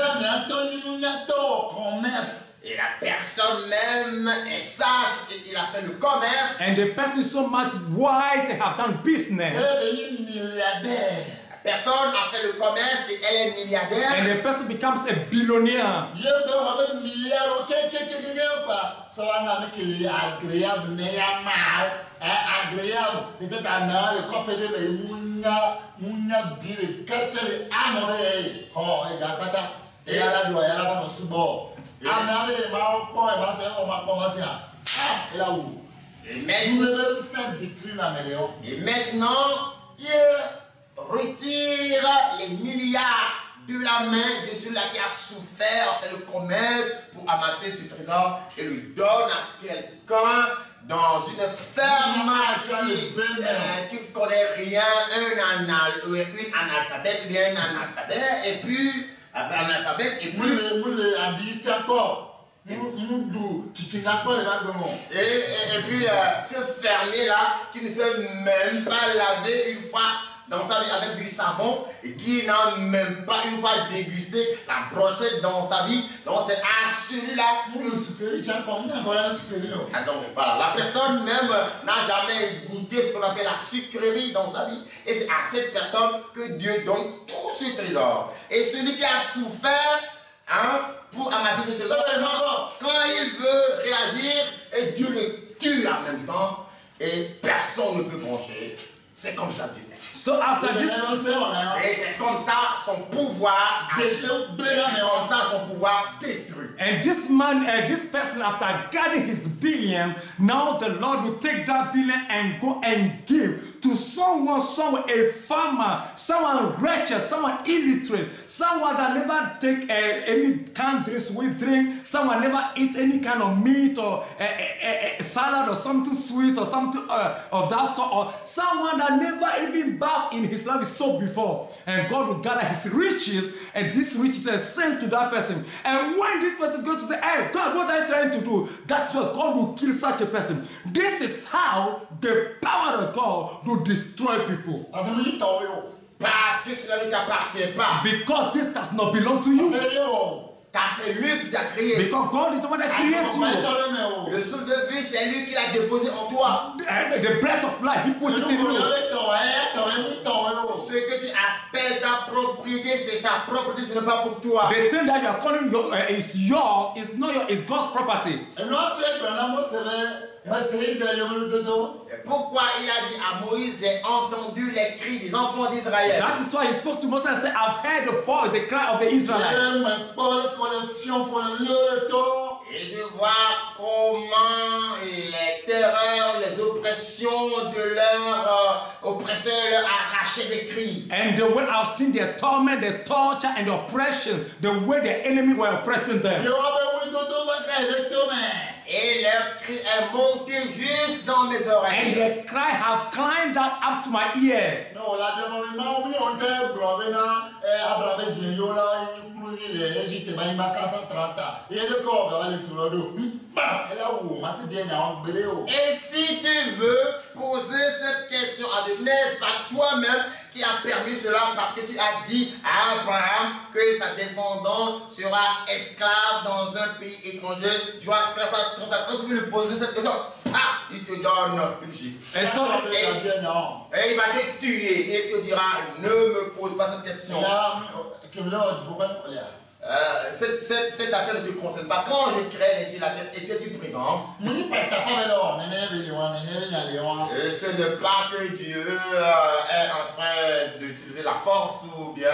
Et la personne même est sage et il a fait le commerce. And the person is so much wise, they have done business. La personne a fait le commerce et elle est milliardaire. And the person becomes a billionaire. Et maintenant, il retire les milliards de la main de celui-là qui a souffert, fait le commerce pour amasser ce trésor et le donne à quelqu'un dans une ferme qui ne connaît rien, une analphabète ou bien un analphabète, et puis ce fermier-là qui ne sait même pas laver une fois dans sa vie avec du savon et qui n'a même pas une fois dégusté la brochette dans sa vie. Donc c'est à celui-là donc voilà, la personne même n'a jamais goûté ce qu'on appelle la sucrerie dans sa vie. Et c'est à cette personne que Dieu donne tout ce trésor. Et celui qui a souffert pour amasser ce trésor, quand il veut réagir, et Dieu le tue en même temps et personne ne peut broncher. C'est comme ça Dieu. So after this, et c'est comme ça son pouvoir agit. C'est comme ça son pouvoir détruit. and this man, this person, after gathering his billion, now the Lord will take that billion and go and give to someone, a farmer, someone wretched, someone illiterate, someone that never take any canned drinks, sweet drink, someone never eat any kind of meat or a salad or something sweet or something of that sort, or someone that never even bathed in his life with soap before. And God will gather his riches, and this riches are sent to that person. And when this person is going to say, hey, God, what are you trying to do? That's where God will kill such a person. This is how the power of God will destroy people. Parce que cela ne t'appartient pas. Because this does not belong to you. Car c'est lui qui t'a créé. Because God is the one that created you. Le souffle de vie, c'est lui qui l'a déposé en toi. The breath of life, He put it in you. Ce que tu appelles ta propriété, c'est sa propriété, ce n'est pas pour toi. The thing that you are calling is yours, it's not yours, it's God's property. Pourquoi il a dit à Moïse, j'ai entendu les cris des enfants d'Israël. That is why He spoke to Moses and said, I've heard the cry of the Israelites. Et je vois comment les terreurs, les oppressions de leurs oppresseurs leur arrachaient des cris. And the way I've seen their torment, their torture, and the oppression, the way the enemy were oppressing them. Et leur cri est monté juste dans mes oreilles. And their cry have climbed up to my ear. Et si tu veux poser cette question à Dieu, n'est-ce pas toi-même qui a permis cela parce que tu as dit à Abraham que sa descendance sera esclave dans un pays étranger? Tu vois, quand tu veux lui poser cette question, il te donne une gifle. And so, et il va te tuer et il te dira, ne me pose pas cette question. Cette affaire ne te concerne pas. Quand je crée les cieux et la terre, étais-tu présent? Et ce n'est pas que Dieu est en train d'utiliser la force ou bien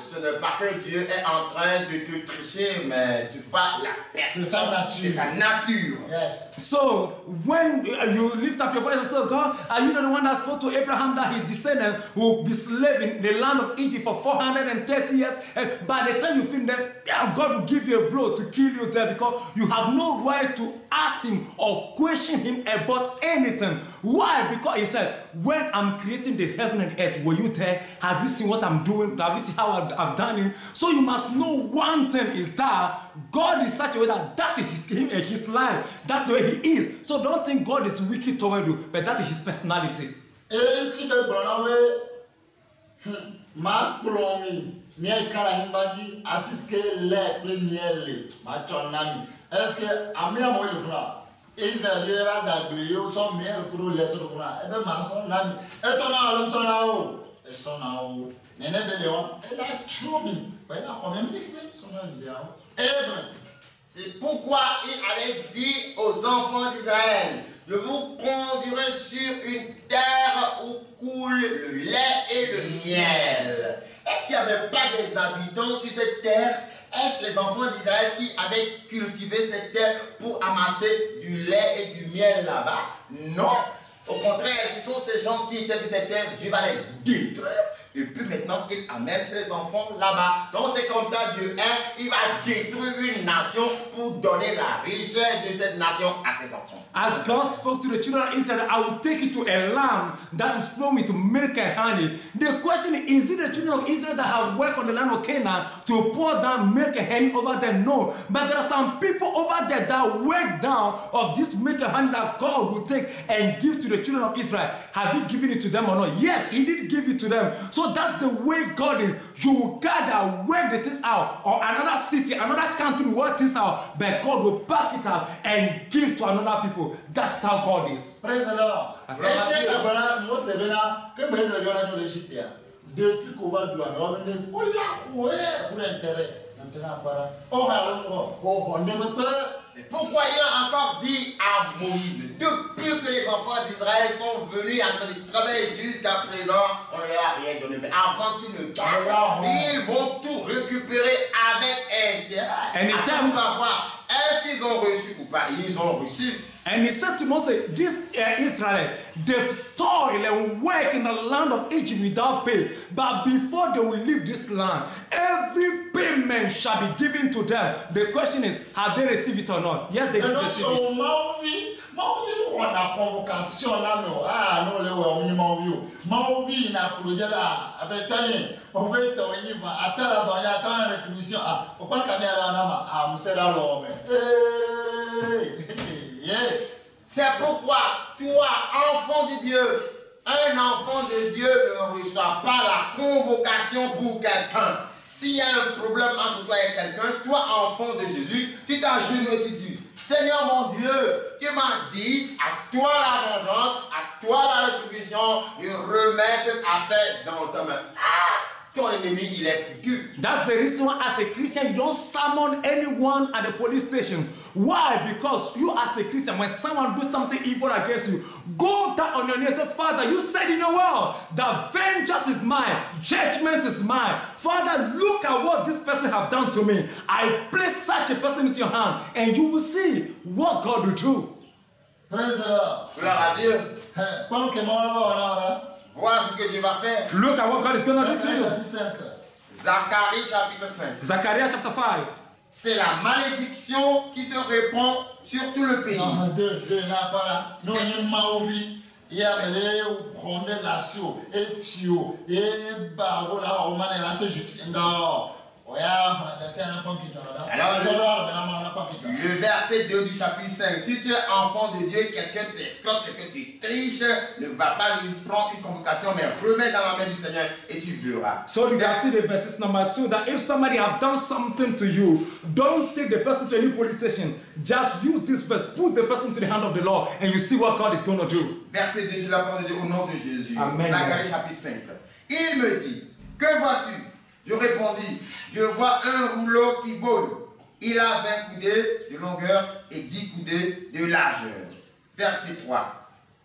ce n'est pas que Dieu est en train de te tricher, mais tu vois la personne. C'est sa nature. Yes. So when you lift up your voice and say, God, are you not the one that spoke to Abraham that his descendants will be slave in the land of Egypt for 430 years? And by the time you finish that, God will give you a blow to kill you there because you have no right to ask him or question him about anything. Why? Because he said, when I'm creating the heaven and earth, were you there? Have you seen what I'm doing? Have you seen how I've done it? So you must know one thing is that God is such a way that is his life. That's the way he is. So don't think God is wicked toward you, but that is his personality. Est-ce que Amia Moïlfra, Israël a gagné au son miel pour les autres. Et bien, ma son ami, et son âme, son âme, et son âme, Nene Béléon, elle a choumi, elle a quand même dit son âme. C'est pourquoi il avait dit aux enfants d'Israël, je vous conduirai sur une terre où coule le lait et le miel. Est-ce qu'il n'y avait pas des habitants sur cette terre? Est-ce les enfants d'Israël qui avaient cultivé cette terre pour amasser du lait et du miel là-bas? Non. Au contraire, ce sont ces gens qui étaient sur cette terre, Dieu va les détruire. Et puis maintenant, il amène ses enfants là-bas. Donc c'est comme ça, Dieu il va détruire une nation pour donner la richesse de cette nation à ses enfants. As God spoke to the children of Israel, I will take you to a land that is flowing with milk and honey. The question is it the children of Israel that have worked on the land of Canaan to pour down milk and honey over them? No. But there are some people over there that work down of this milk and honey that God will take and give to the children of Israel. Have He given it to them or not? Yes, He did give it to them. So that's the way God is. You will gather, work the things out, or another city, another country work things out, but God will pack it up and give to another people. That's how God is. Praise the Lord. Depuis qu'on va douane, on va venir pour l'intérêt. C'est pourquoi il a encore dit à Moïse, depuis que les enfants d'Israël sont venus en train de travailler jusqu'à présent, on ne leur a rien donné. Mais avant qu'ils ne partent, ils vont tout récupérer avec intérêt. On va voir, est-ce qu'ils ont reçu ou pas? Ils ont reçu. And he said to Moses, this Israel, they toil and work in the land of Egypt without pay. But before they will leave this land, every payment shall be given to them. The question is, have they received it or not? Yes, they did receive it. On a convocation là, non, le Maovi n'a plus là, avec Taïn, on veut attends la bannière, attends la rétribution, pourquoi caméra là, monsieur l'homme? C'est pourquoi toi, enfant de Dieu, un enfant de Dieu ne reçoit pas la convocation pour quelqu'un. S'il y a un problème entre toi et quelqu'un, toi, enfant de Jésus, tu t'agenouilles et tu dis, Seigneur mon Dieu, tu m'as dit, à toi la vengeance, à toi la rétribution, je remets cette affaire dans ta main. ton ennemi, il est futur. That's the reason why as a Christian, you don't summon anyone at the police station. Why? Because you as a Christian, when someone does something evil against you, go down on your knees and say, Father, you said in your word that vengeance is mine, judgment is mine. Father, look at what this person have done to me. I place such a person into your hand, and you will see what God will do. Praise the Lord. Gloire à Dieu. Pendant que moi, là, Vois ce que Dieu va faire. Look at what God is going to do to you. Zacharie chapitre 5. Zechariah chapter 5. C'est la malédiction qui se répand sur tout le pays. Non, là, voilà. Nous, on il y a les prendre la sou et fio et baro là on m'a là c'est juste non alors le verset 2 du chapitre 5, si tu es enfant de Dieu, quelqu'un t'escroque, quelqu'un te triche, ne va pas lui prendre une convocation, mais remets dans la main du Seigneur et tu verras. So you can see the verses number 2 that if somebody have done something to you, don't take the person to any police station. Just use this verse, put the person to the hand of the Lord, and you see what God is going to do. Verset 2, je la parole de Dieu au nom de Jésus. Amen. Zacharie chapitre 5. Il me dit, que vois-tu? Je répondis, je vois un rouleau qui vole. Il a 20 coudées de longueur et 10 coudées de largeur. Verset 3.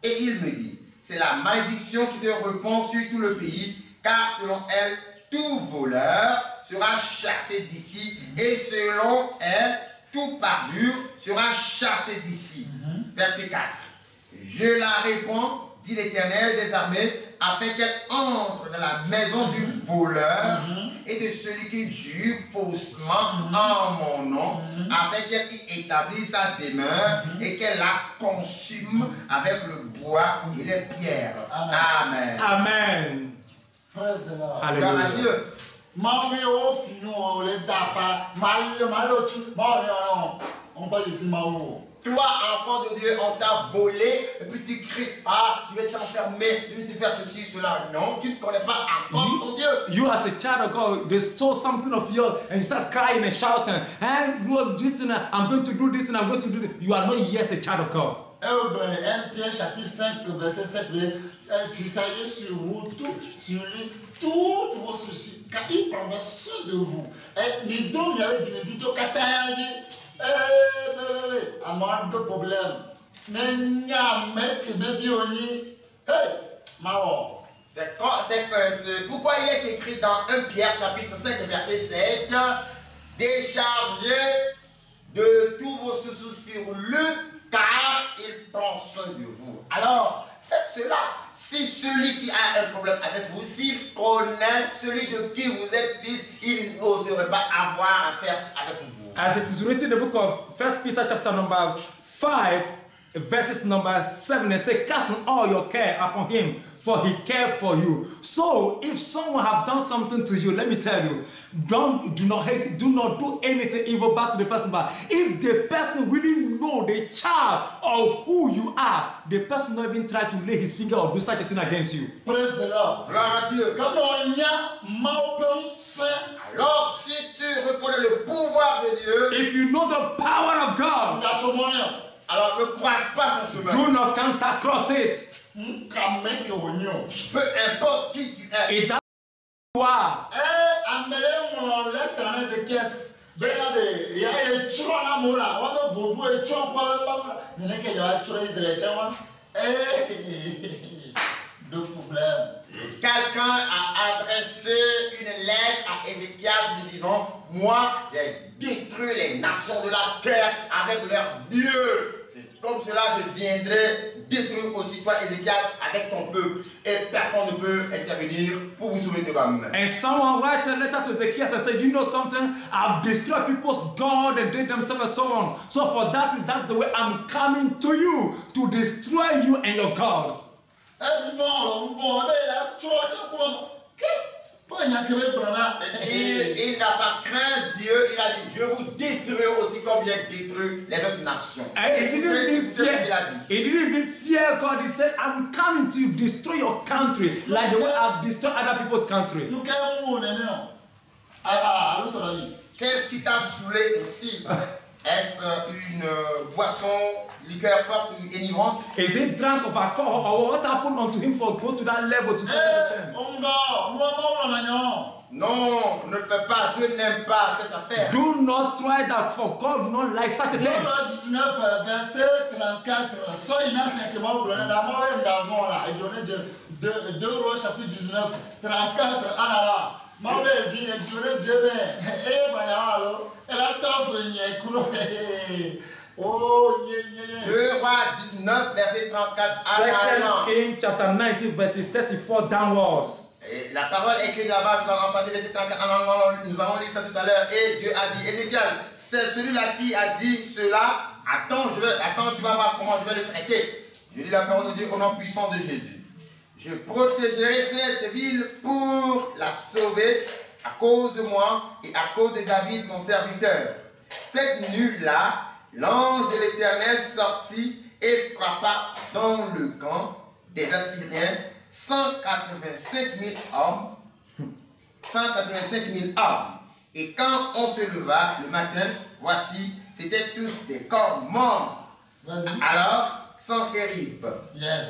Et il me dit, c'est la malédiction qui se répand sur tout le pays, car selon elle, tout voleur sera chassé d'ici, et selon elle, tout parjure sera chassé d'ici. Verset 4. Je la réponds, dit l'Éternel des armées, afin qu'elle entre dans la maison du voleur et de celui qui jure faussement en mon nom, afin qu'elle y établisse sa demeure et qu'elle la consume avec le bois et les pierres. Amen. Amen. Praise the Lord. Gloire à Dieu. Mario fino le dapa malo tu on va ici Mao. Toi, enfant de Dieu, on t'a volé, et puis tu cries, ah, tu vas t'enfermer, tu vas te faire ceci, cela. Non, tu ne connais pas encore ton Dieu. You as a child of God, they stole something of yours, and you start crying and shouting, and this thing, I'm going to do this, and I'm going to do this. You are not yet a child of God. 1 Pierre chapitre 5, verset 7, si ça y est sur vous, sur lui, tous vos soucis, car il prendra soin de vous. Et les deux m'avaient dit, à moi de problème. Mais il y a un mec qui me dit, hey, Mao. C'est pourquoi il est écrit dans 1 Pierre chapitre 5, verset 7, déchargez de tous vos soucis sur lui, car il prend soin de vous. Alors, faites cela. Si celui qui a un problème avec vous, s'il connaît celui de qui vous êtes fils, il n'oserait pas avoir affaire avec vous. As it is written in the book of 1 Peter chapter number 5, verses number 7, it says, casting all your care upon him, for he cared for you. So, if someone have done something to you, let me tell you, do not hesitate, do not do anything evil back to the person. But if the person really know the child of who you are, the person not even try to lay his finger or do such a thing against you. Praise the Lord. Gloire à Dieu. Comme on y a alors, si tu reconnais le pouvoir de Dieu, if you know the power of God, alors ne croise pas son chemin. do not can't cross it. Peu importe qui tu es. It doesn't matter. Deux problèmes. Quelqu'un a adressé une lettre à Ézéchias lui disant, moi j'ai détruit les nations de la terre avec leurs dieux. C'est comme cela je viendrai détruire aussi toi Ézéchias avec ton peuple. Et personne ne peut intervenir pour vous sauver de vous-même. And someone write a letter to Zacchaeus and said, you know something? I've destroyed people's God and they themselves and so on. So for that's the way I'm coming to you to destroy you and your gods. Il n'a pas craint Dieu, il a dit, je vous détruis aussi comme j'ai détruit les autres nations. He didn't even fear God. He said, I'm coming to destroy your country like the way I've destroyed other people's country. Qu'est-ce qui t'a saoulé ici? Est-ce une boisson, liqueur forte ou enivrante? Is it drunk of alcohol or what happened unto him for go to that level to such an extent? Non, ne le fais pas. Dieu n'aime pas cette affaire. Do not try that, for God do not like such a thing. Nombre 19, verset 34. Sois innocent, la mort est d'avant là. Et donnez 2 Rois chapitre 19, 34. Ah là là. Ma belle vie, et donnez Dieu. Eh, ben alors. Elle a tant soigné. Oh, yeah. 2 Rois 19, verset 34. Second King chapter 19, verses 34 downwards. Et la parole écrite là-bas, nous allons parler de verset 34. Nous allons lire ça tout à l'heure. Et Dieu a dit, Ézéchiel, c'est celui-là qui a dit cela. Attends, tu vas voir comment je vais le traiter. Je lis la parole de Dieu au nom puissant de Jésus. Je protégerai cette ville pour la sauver à cause de moi et à cause de David, mon serviteur. Cette nuit-là, l'ange de l'Éternel sortit et frappa dans le camp des Assyriens 185 000 hommes. 185 000 hommes. Et quand on se leva le matin, voici, c'étaient tous des corps morts. Alors, Sanchérib,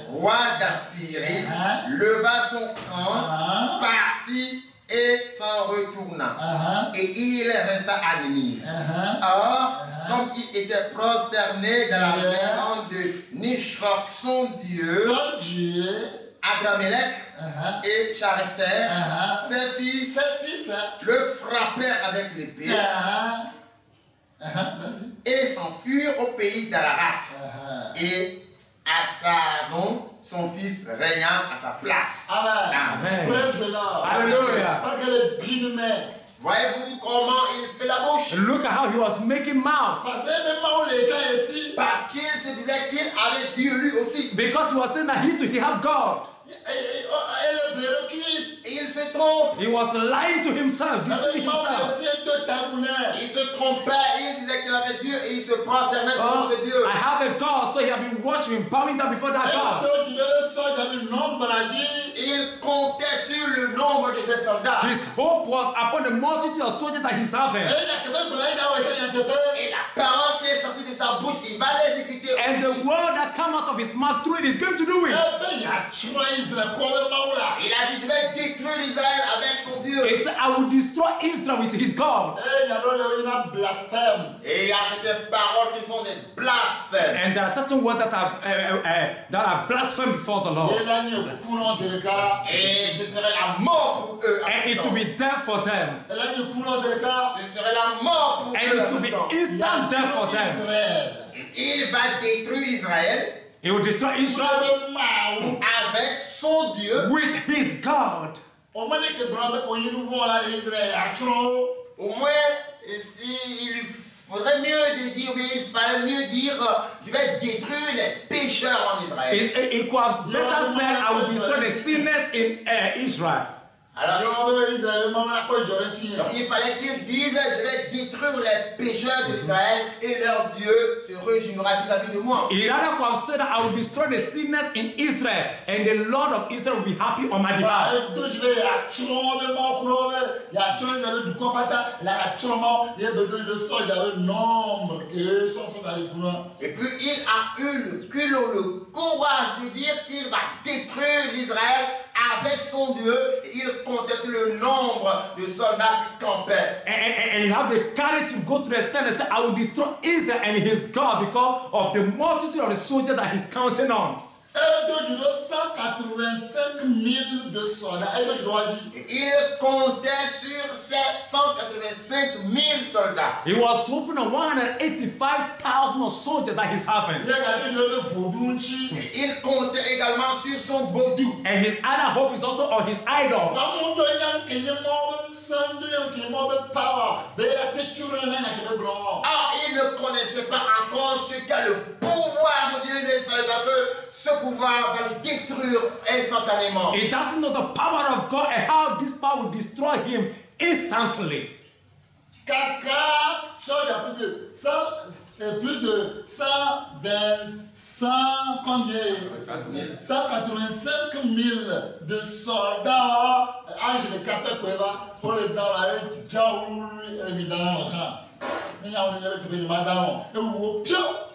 roi d'Assyrie, leva son camp, partit et s'en retourna. Et il resta à Ninive. Or, comme il était prosterné dans la maison de Nisroch, son Dieu, Adramélec et Charester, ses fils le frappèrent avec l'épée et s'enfuirent au pays d'Ararat. Et Assadon, son fils, régna à sa place. Amen. Praise the Lord. Hallelujah. Voyez-vous comment il fait la bouche? Look at how he was making mouth. Parce qu'il se disait qu'il avait Dieu lui aussi. Because he was saying that he too, he have God. Et il se trompe. He was lying to himself, deceiving himself. Il se trompait, il disait qu'il avait Dieu et il se prosternait devant ce Dieu. I have a God, so he had been worshiping, bowing down before that God. Il comptait sur le nombre de ses soldats. His hope was upon the multitude of soldiers that he's having. Et la parole qui est sortie de sa bouche, il va l'exécuter. And the word that come out of his mouth through it is going to do it. Il a dit, je vais détruire Israël avec son Dieu. He said, I will destroy Israel with his God. Et il y a certaines paroles qui sont des blasphèmes. And there are certain words that are blasphemy before the Lord. Et ce serait la mort pour eux. And it will be death for them. Ce serait la mort pour And eux. it will be instant death for them. Il va détruire Israël. He will destroy Israel avec son Dieu. with his God. Au moins, il faudrait mieux de dire, mais il fallait mieux dire, je vais détruire les pécheurs en Israël. It was better said, I will destroy the sinners in Israel. Alors, il fallait qu'il dise, je vais détruire les pécheurs de l'Israël et leur Dieu se réjouira vis-à-vis de moi. He rather could have said that I will destroy the sinners in Israel and the Lord of Israel will be happy on my behalf. Et puis il a eu le culot, le courage de dire qu'il va détruire l'Israël avec son Dieu. Il comptait sur le nombre de soldats qui campaient. And you have the courage to go to the extent and say, I will destroy Israel and his God because of the multitude of the soldiers that he's counting on. 185 000 de soldats. Il comptait sur ces 185 000 soldats. He was hoping on 185,000 soldiers that he's having. Il comptait également sur son vaudou. And his other hope is also on his idols. Ah, il ne connaissait pas encore ce qu'a le pouvoir de Dieu. Il ne savait pas que ce pouvoir va le détruire instantanément. He doesn't know the power of God and how this power will destroy him instantly. Plus de 185 000 de soldats, âge de Capekueva, pour le dans la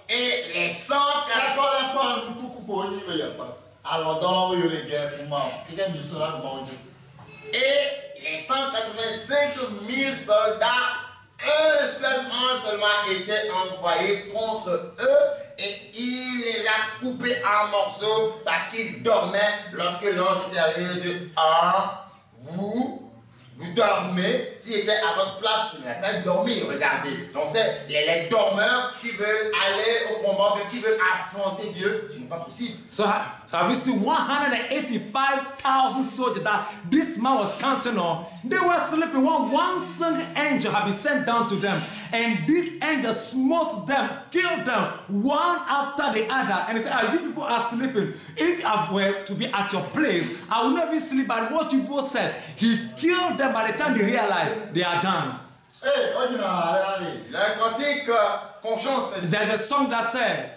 Et les 185 les 185 000 soldats, un seul ange seulement était envoyé contre eux et il les a coupés en morceaux parce qu'ils dormaient lorsque l'ange était arrivé et dit ah, vous dormez. S'il était à votre place, il n'aurait pas dormi, regardez. Donc c'est les dormeurs qui veulent aller au combat, qui veulent affronter Dieu, ce n'est pas possible. So have you seen 185,000 soldiers that this man was counting on? They were sleeping. One single angel had been sent down to them. And this angel smote them, killed them, one after the other. And he said, you people are sleeping. If I were to be at your place, I would never sleep. But what you both said, he killed them by the time they realized they are done. Le cantique qu'on chante. There's a song that said,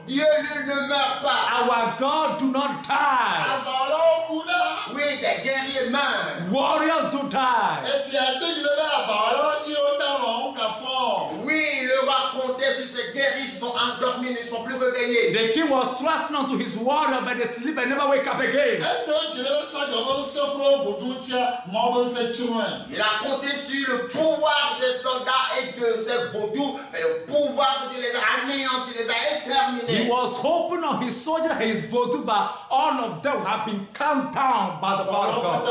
Dieu lui ne meurt pas. our God do not die. Oui, des guerriers meurent. Warriors do die. Oui, le roi comptait sur ses guerriers, ils sont endormis, ils ne sont plus réveillés. The king was trusting onto his warrior, but they sleep and never wake up again. Il a compté sur le pouvoir de ses soldats et de ses vaudous, mais le pouvoir de Dieu les a anéantis, les a exterminés. He was hoping on his soldier, his voodoo, but all of them have been calmed down by the power of God.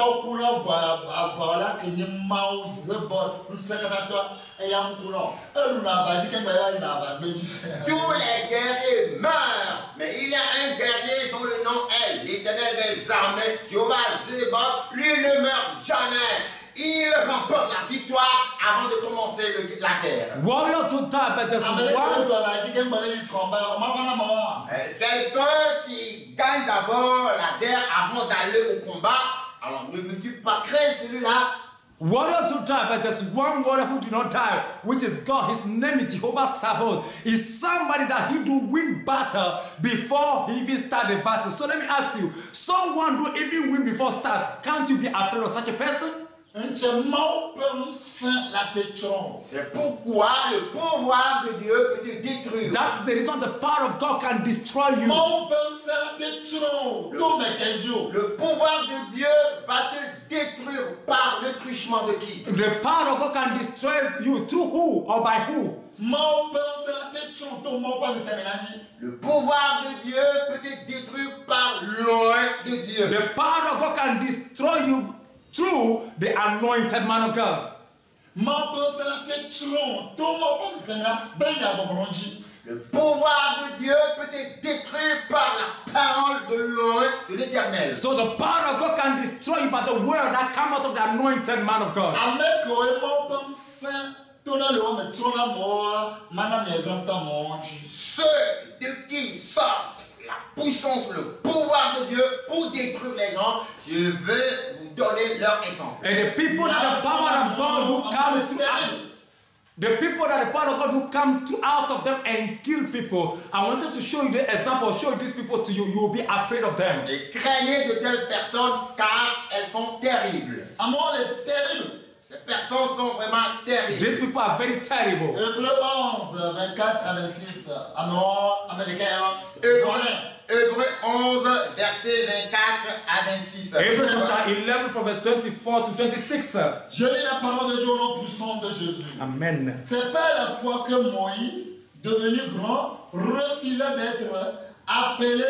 Tous les guerriers meurent, mais il y a un guerrier dont le nom est l'Éternel des armées, Jéhovah Zébaoth. Lui ne meurt jamais. Il remporte la victoire avant de commencer la guerre. Warriors do die, but there's one. Quelqu'un qui gagne d'abord la guerre avant d'aller au combat, alors ne veux-tu pas créer celui-là? Warrior to die, but there's one warrior who did not die, which is God. His name is Jehovah Sabaoth. Is somebody that he do win battle before he even start the battle. So let me ask you, someone do even win before start, can't you be afraid of such a person? C'est pourquoi le pouvoir de Dieu peut te détruire. That's the reason the power of God can destroy you. Le pouvoir de Dieu va te détruire par le truchement de qui? The power of God can destroy you through who or by who? Le pouvoir de Dieu peut te détruire par loin de Dieu. The power of God can destroy you through the anointed man of God. Le pouvoir de Dieu peut te détruire par la parole de loin de l'Éternel. So the power of God can destroy you by the word that come out of the anointed man of God. Ceux de qui sort la puissance, le pouvoir de Dieu pour détruire les gens, je veux vous donner leur exemple. And the people that the power of God who come to the people that the power of God who come to out of them and kill people, I wanted to show you the example, show these people to you. You will be afraid of them. Et craignez de telles personnes car elles sont terribles. Ces personnes sont vraiment terribles. These people are very terrible. Hébreux 11, 24 à 26. Américain. Hébreux 11, verset 24 à 26. Hebrews chapter 11 from verse 24 to 26. Je lis la parole de Dieu au nom puissant de Jésus. Amen. C'est pas la fois que Moïse, devenu grand, refusa d'être appelé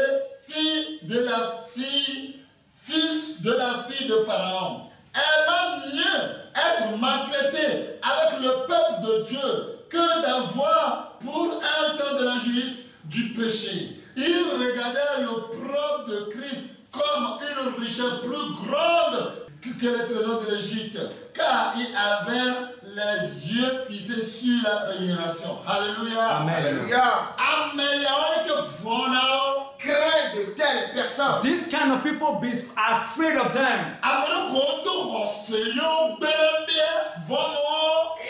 fils de la fille de Pharaon. Elle va mieux être maltraitée avec le peuple de Dieu que d'avoir pour un temps de l'injustice du péché. Il regardait le propre de Christ comme une richesse plus grande que les trésors de l'Égypte, car il avait les yeux fixés sur la rémunération. Alléluia. Amen. Alléluia. Amen. craint de telles personnes. This kind of people be afraid of them.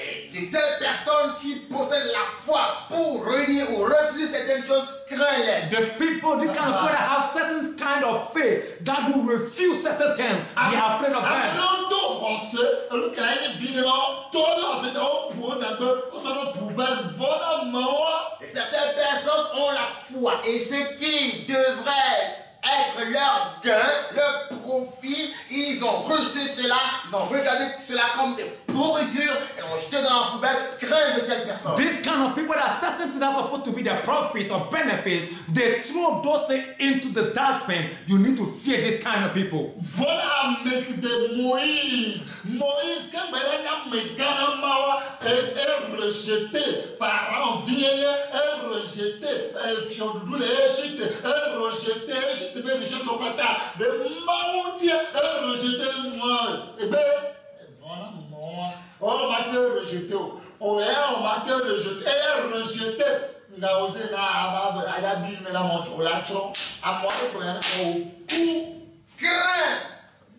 Et de telles personnes qui possèdent la foi pour renier ou refuser certaines choses, craignent-les. The people, this kind of people that have certain kind of faith that will refuse certain things, be afraid of them. Et certaines personnes ont la foi et ce qui devrait être leur gain, leur profit, ils ont rejeté cela, ils ont regardé cela comme des pourritures et l'ont jeté dans la poubelle, craignent de telles personnes. This kind of people that certain things are supposed to be their profit or benefit, they throw those things into the dustbin. You need to fear this kind of people. Voilà, mais c'était Moïse. Moïse, quand est rejeté. Pharaon vient, est rejeté. Fiodoudou l'Égypte, est rejeté. Égypte, mais richesse au patin. De Maoutia, est rejeté. Eh bien, voilà, moi. Oh, m'a été rejeté. Oh, on m'a été rejeté. Est rejeté. N'a osé, n'a pas vu, mais n'a montré au lacho. À moi, pour un coup. Craint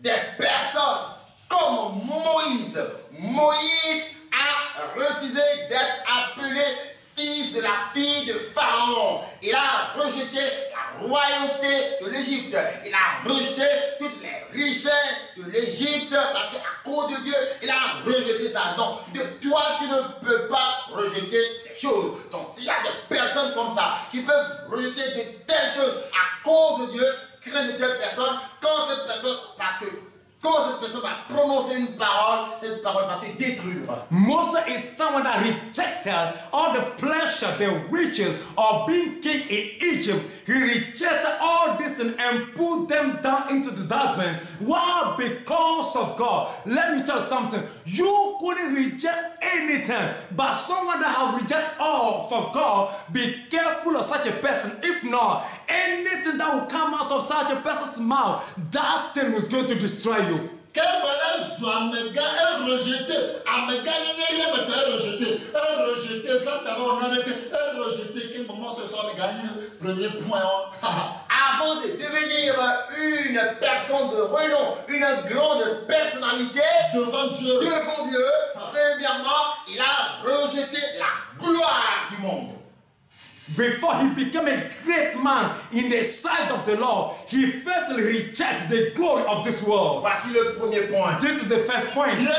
des personnes comme Moïse. Moïse a refusé d'être appelé fils de la fille de Pharaon. Il a rejeté la royauté de l'Égypte. Il a rejeté toutes les richesses de l'Égypte parce qu'à cause de Dieu, il a rejeté ça. Donc, de toi, tu ne peux pas rejeter ces choses. Donc, s'il y a des personnes comme ça qui peuvent rejeter de telles choses à cause de Dieu, crains de telles personnes, quand cette personne, parce que quand cette personne va prononcer une parole, cette parole va te détruire. Moses is someone that rejected all the pleasure, the riches of being king in Egypt. He rejected all this and put them down into the dustbin. Why? Because of God. Let me tell you something. You couldn't reject anything, but someone that have rejected all for God, be careful of such a person. If not, anything that will come out of such a person's mouth, that thing is going to destroy you. Quel bonheur soit Améga est rejeté. Améga est rejeté. Est rejeté. Ça t'avait on a est rejeté. Quel moment ce soir Améga premier point. Avant de devenir une personne de renom, une grande personnalité devant Dieu, premièrement, il a rejeté la gloire du monde. Before he became a great man in the sight of the Lord, he firstly rejected the glory of this world. Voici le premier point. This is the first point. Le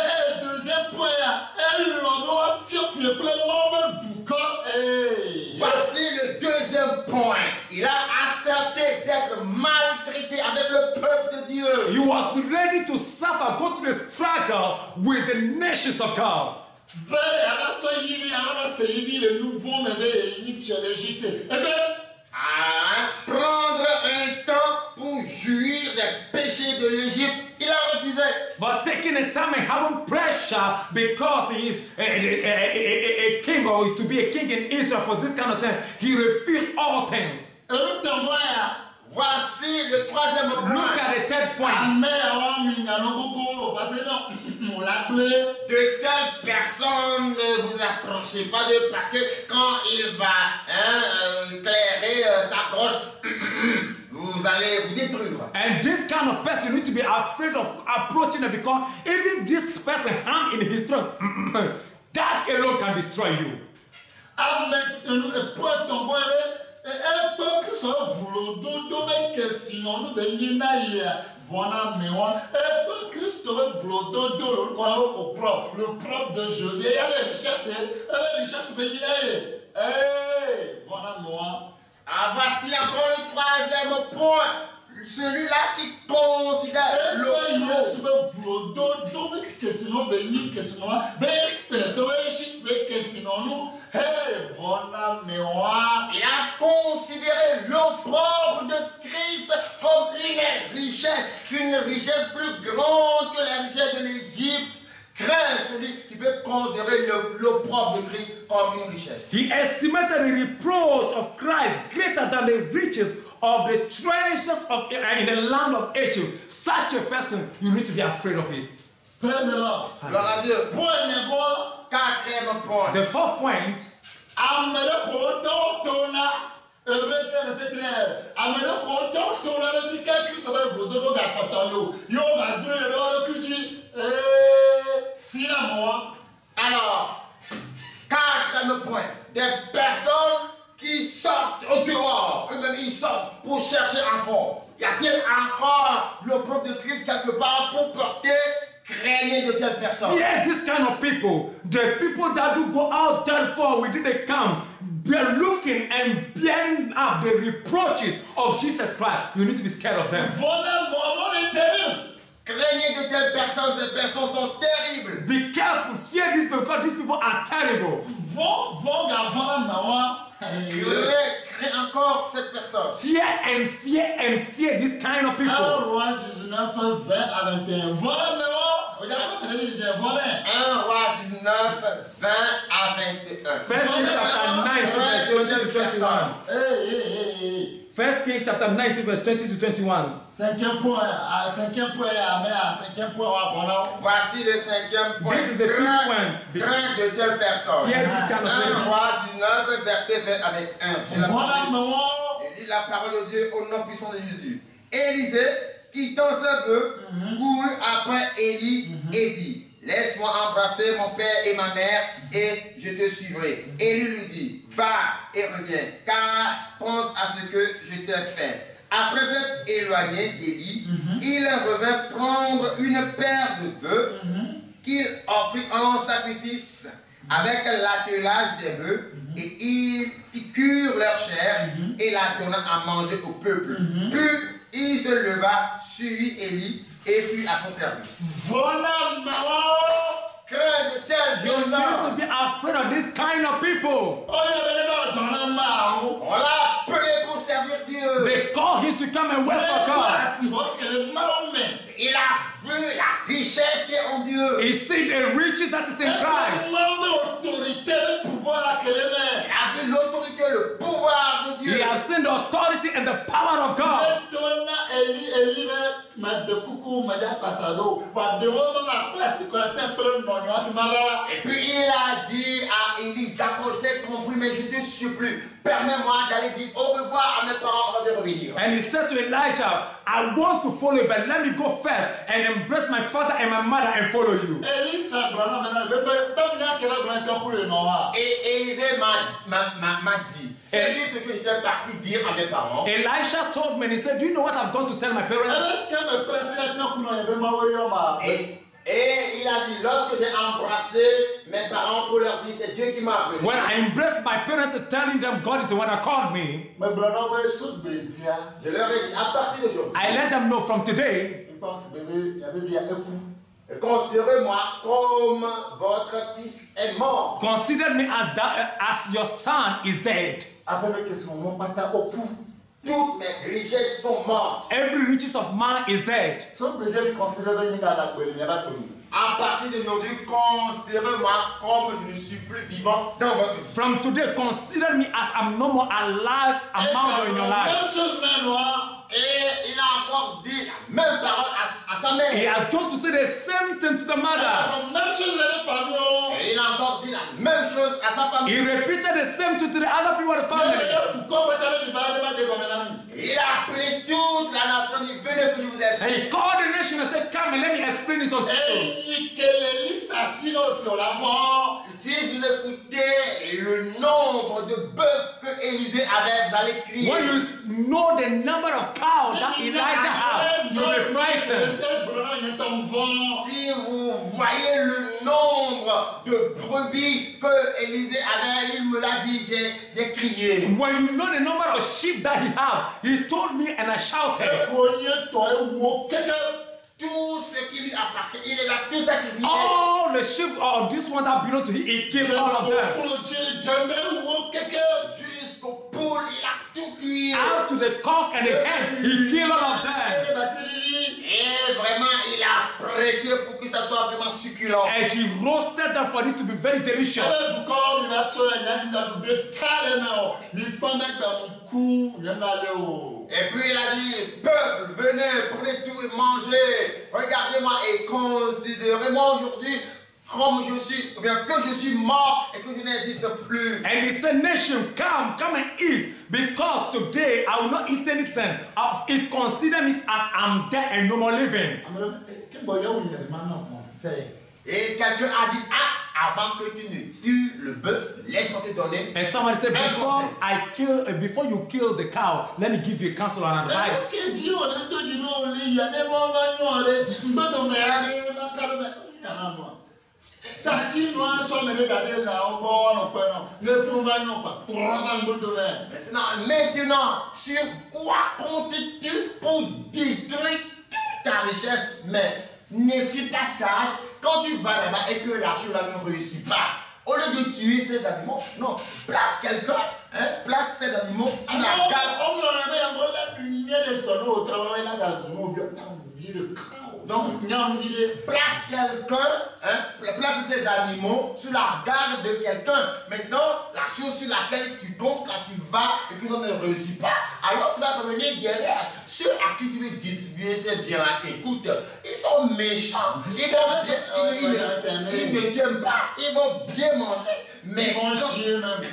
deuxième point, voici le deuxième point. Il a accepté d'être maltraité avec le peuple de Dieu. He was ready to suffer, go through the struggle with the nations of God. Prendre un temps pour jouir des péchés de l'Égypte, il a refusé. But taking the time and having pressure because he is a king or to be a king in Israel for this kind of thing, he refused all things. Voici le troisième point. Look at the third point. De telles personnes, ne vous approchez pas d'eux parce que quand il va éclairer sa gorge, vous allez vous détruire. And this kind of person, you need to be afraid of approaching them because even this person hand in his throat, that alone can destroy you. Le propre de José, il y avait richesse, voilà moi. Voici encore le troisième point. Celui-là qui considère il a considéré l'opprobre de Christ comme une richesse plus grande que la richesse de l'Égypte. Craint celui qui peut considérer l'opprobre de Christ comme une richesse. He estimated the reproach of Christ greater than the riches of the treasures of in the land of Egypt. Such a person, you need to be afraid of it. Praise the Lord. Gloire à Dieu. Point numéro quatrième point. The fourth point. Hébreu 13, verset 13. Amenez content, on avait vu quelqu'un sur le dodo d'Akatanyo. Yo, va dire le petit. Si à moi. Alors, quatrième point, des personnes qui sortent au dehors, eux-mêmes ils sortent pour chercher encore. Y a-t-il encore le propre de Christ quelque part pour porter, craignez de telles personnes? Fear this kind of people. The people that do go out therefore within the camp, they're looking and bearing up the reproaches of Jesus Christ. You need to be scared of them. Voilà, mon est terrible. Craignez de telles personnes, ces personnes sont terribles. Be careful, fear these people because these people are terrible. Vont gavant maman. Crains encore cette personne. Fear this kind of people. 1 Roi 19, 20 à 21. Voilà, maman. Regarde, voilà. 1 Roi 19, 20 à 21. First Kings chapter 19, verse 20 to 21. Hey. First Kings chapter 19, verse 20 to 21. Cinquième point, cinquième point, Voici le cinquième point. This is the fifth point. Crains de telles personnes. Fear this kind of 1 people. Roi 19, verset 20 avec 1. Voilà, maman. Je lis la parole de Dieu au nom puissant de Jésus. Élisée, quittant ce bœuf, courut après Élie et dit: laisse-moi embrasser mon père et ma mère et je te suivrai. Élie lui dit: va et reviens, car pense à ce que je t'ai fait. Après s'être éloigné d'Élie, il revint prendre une paire de bœufs qu'il offrit en sacrifice avec l'attelage des bœufs, et il fit cuire leur chair et la donna à manger au peuple. Puis il se leva, suivit Élie et fut à son service. Voilà, maman. Crains de telles You need to personnes. be afraid of this kind of people. Oh, il y avait des dans la main. On l'a appelé pour servir Dieu. They call him to come and work for God. Il Il a vu la richesse qui est en Dieu. He see the riches that is in Christ. l'autorité, le pouvoir qu'elle aimait. Il a vu l'autorité, le pouvoir de Dieu. He has seen the authority and the power of God. Et puis il a dit à Élie: d'accord, je t'ai compris, mais je te supplie, permets-moi d'aller dire au revoir à mes parents avant de revenir. And he said to Elijah, I want to follow you, but let me go first and embrace my father and my mother and follow you. Et Élisée m'a dit: c'est ce que j'étais parti dire à mes parents. Elisha told me, and he said, do you know what I've gone to tell my parents? Et il a dit: lorsque j'ai embrassé mes parents pour leur dire c'est Dieu qui m'a appelé. When I embraced my parents, telling them God is the one that called me, Je leur ai dit: à partir d'aujourd'hui, I let them know from today, considérez-moi comme votre fils est mort. consider me as your son is dead. Toutes mes richesses sont mortes. Every riches of man is dead. À partir d'aujourd'hui, considérez-moi comme je ne suis plus vivant dans votre vie. From today, consider me as I'm no more alive among you in your life. Et il a encore dit la même parole à sa mère. He has gone to say the same thing to the mother. Et il a encore dit la même chose à sa famille. He repeated the same thing to the other people of the family. Il a appelé toute la nation, il venait que je vous And explique. he called the nation and said, come and let me explain it unto you. Si vous écoutez le nombre de bœufs que Élisée avait, vous allez crier. When you know the number of cows that Elijah had, you'll be frightened. Si vous voyez le nombre de brebis que Élisée avait, il me l'a dit, j'ai crié. When you know the number of sheep that he had, he told me and I shouted. Tout ce qui lui appartient, il les a tous sacrifiés. All the sheep of this one that belong to him, he killed all of them. Jusqu'aux poules, il a tout tué. Out to the cock and the hen, he killed all of them. Et vraiment, il a prêté pour que ça soit vraiment succulent. And he roasted them for it to be very delicious. Et puis il a dit: peuple, venez, prenez tout et mangez. Regardez-moi et considérez-moi aujourd'hui comme je suis, ou bien que je suis mort et que je n'existe plus. And he said, nation, come and eat, because today I will not eat anything. It consider me as I'm dead and no more living. Et quelqu'un a dit, ah, avant que tu ne tues le bœuf, laisse-moi te donner. And somebody said, before you kill the cow, let me give you a counsel and advice. Maintenant, sur quoi comptes-tu pour détruire toute ta richesse? Mais n'es-tu pas sage quand tu vas là-bas et que la chose ne réussit pas? Au lieu de tuer ces animaux, non, place quelqu'un, place ces animaux sur la garde. Donc, place quelqu'un, place ces animaux sur la garde de quelqu'un. Maintenant, la chose sur laquelle tu comptes quand tu vas et que ça ne réussit pas, alors tu vas revenir derrière. Ceux à qui tu veux distribuer ces biens-là, écoute, ils sont méchants. Ils ne t'aiment pas. Ils vont bien manger. Mais ils vont chier même.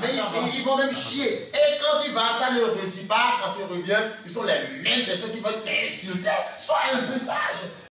Ils vont même chier. Et quand tu vas, ça ne réussit pas. Quand tu reviens, ils sont les mêmes personnes qui vont t'insulter. Sois un peu sage.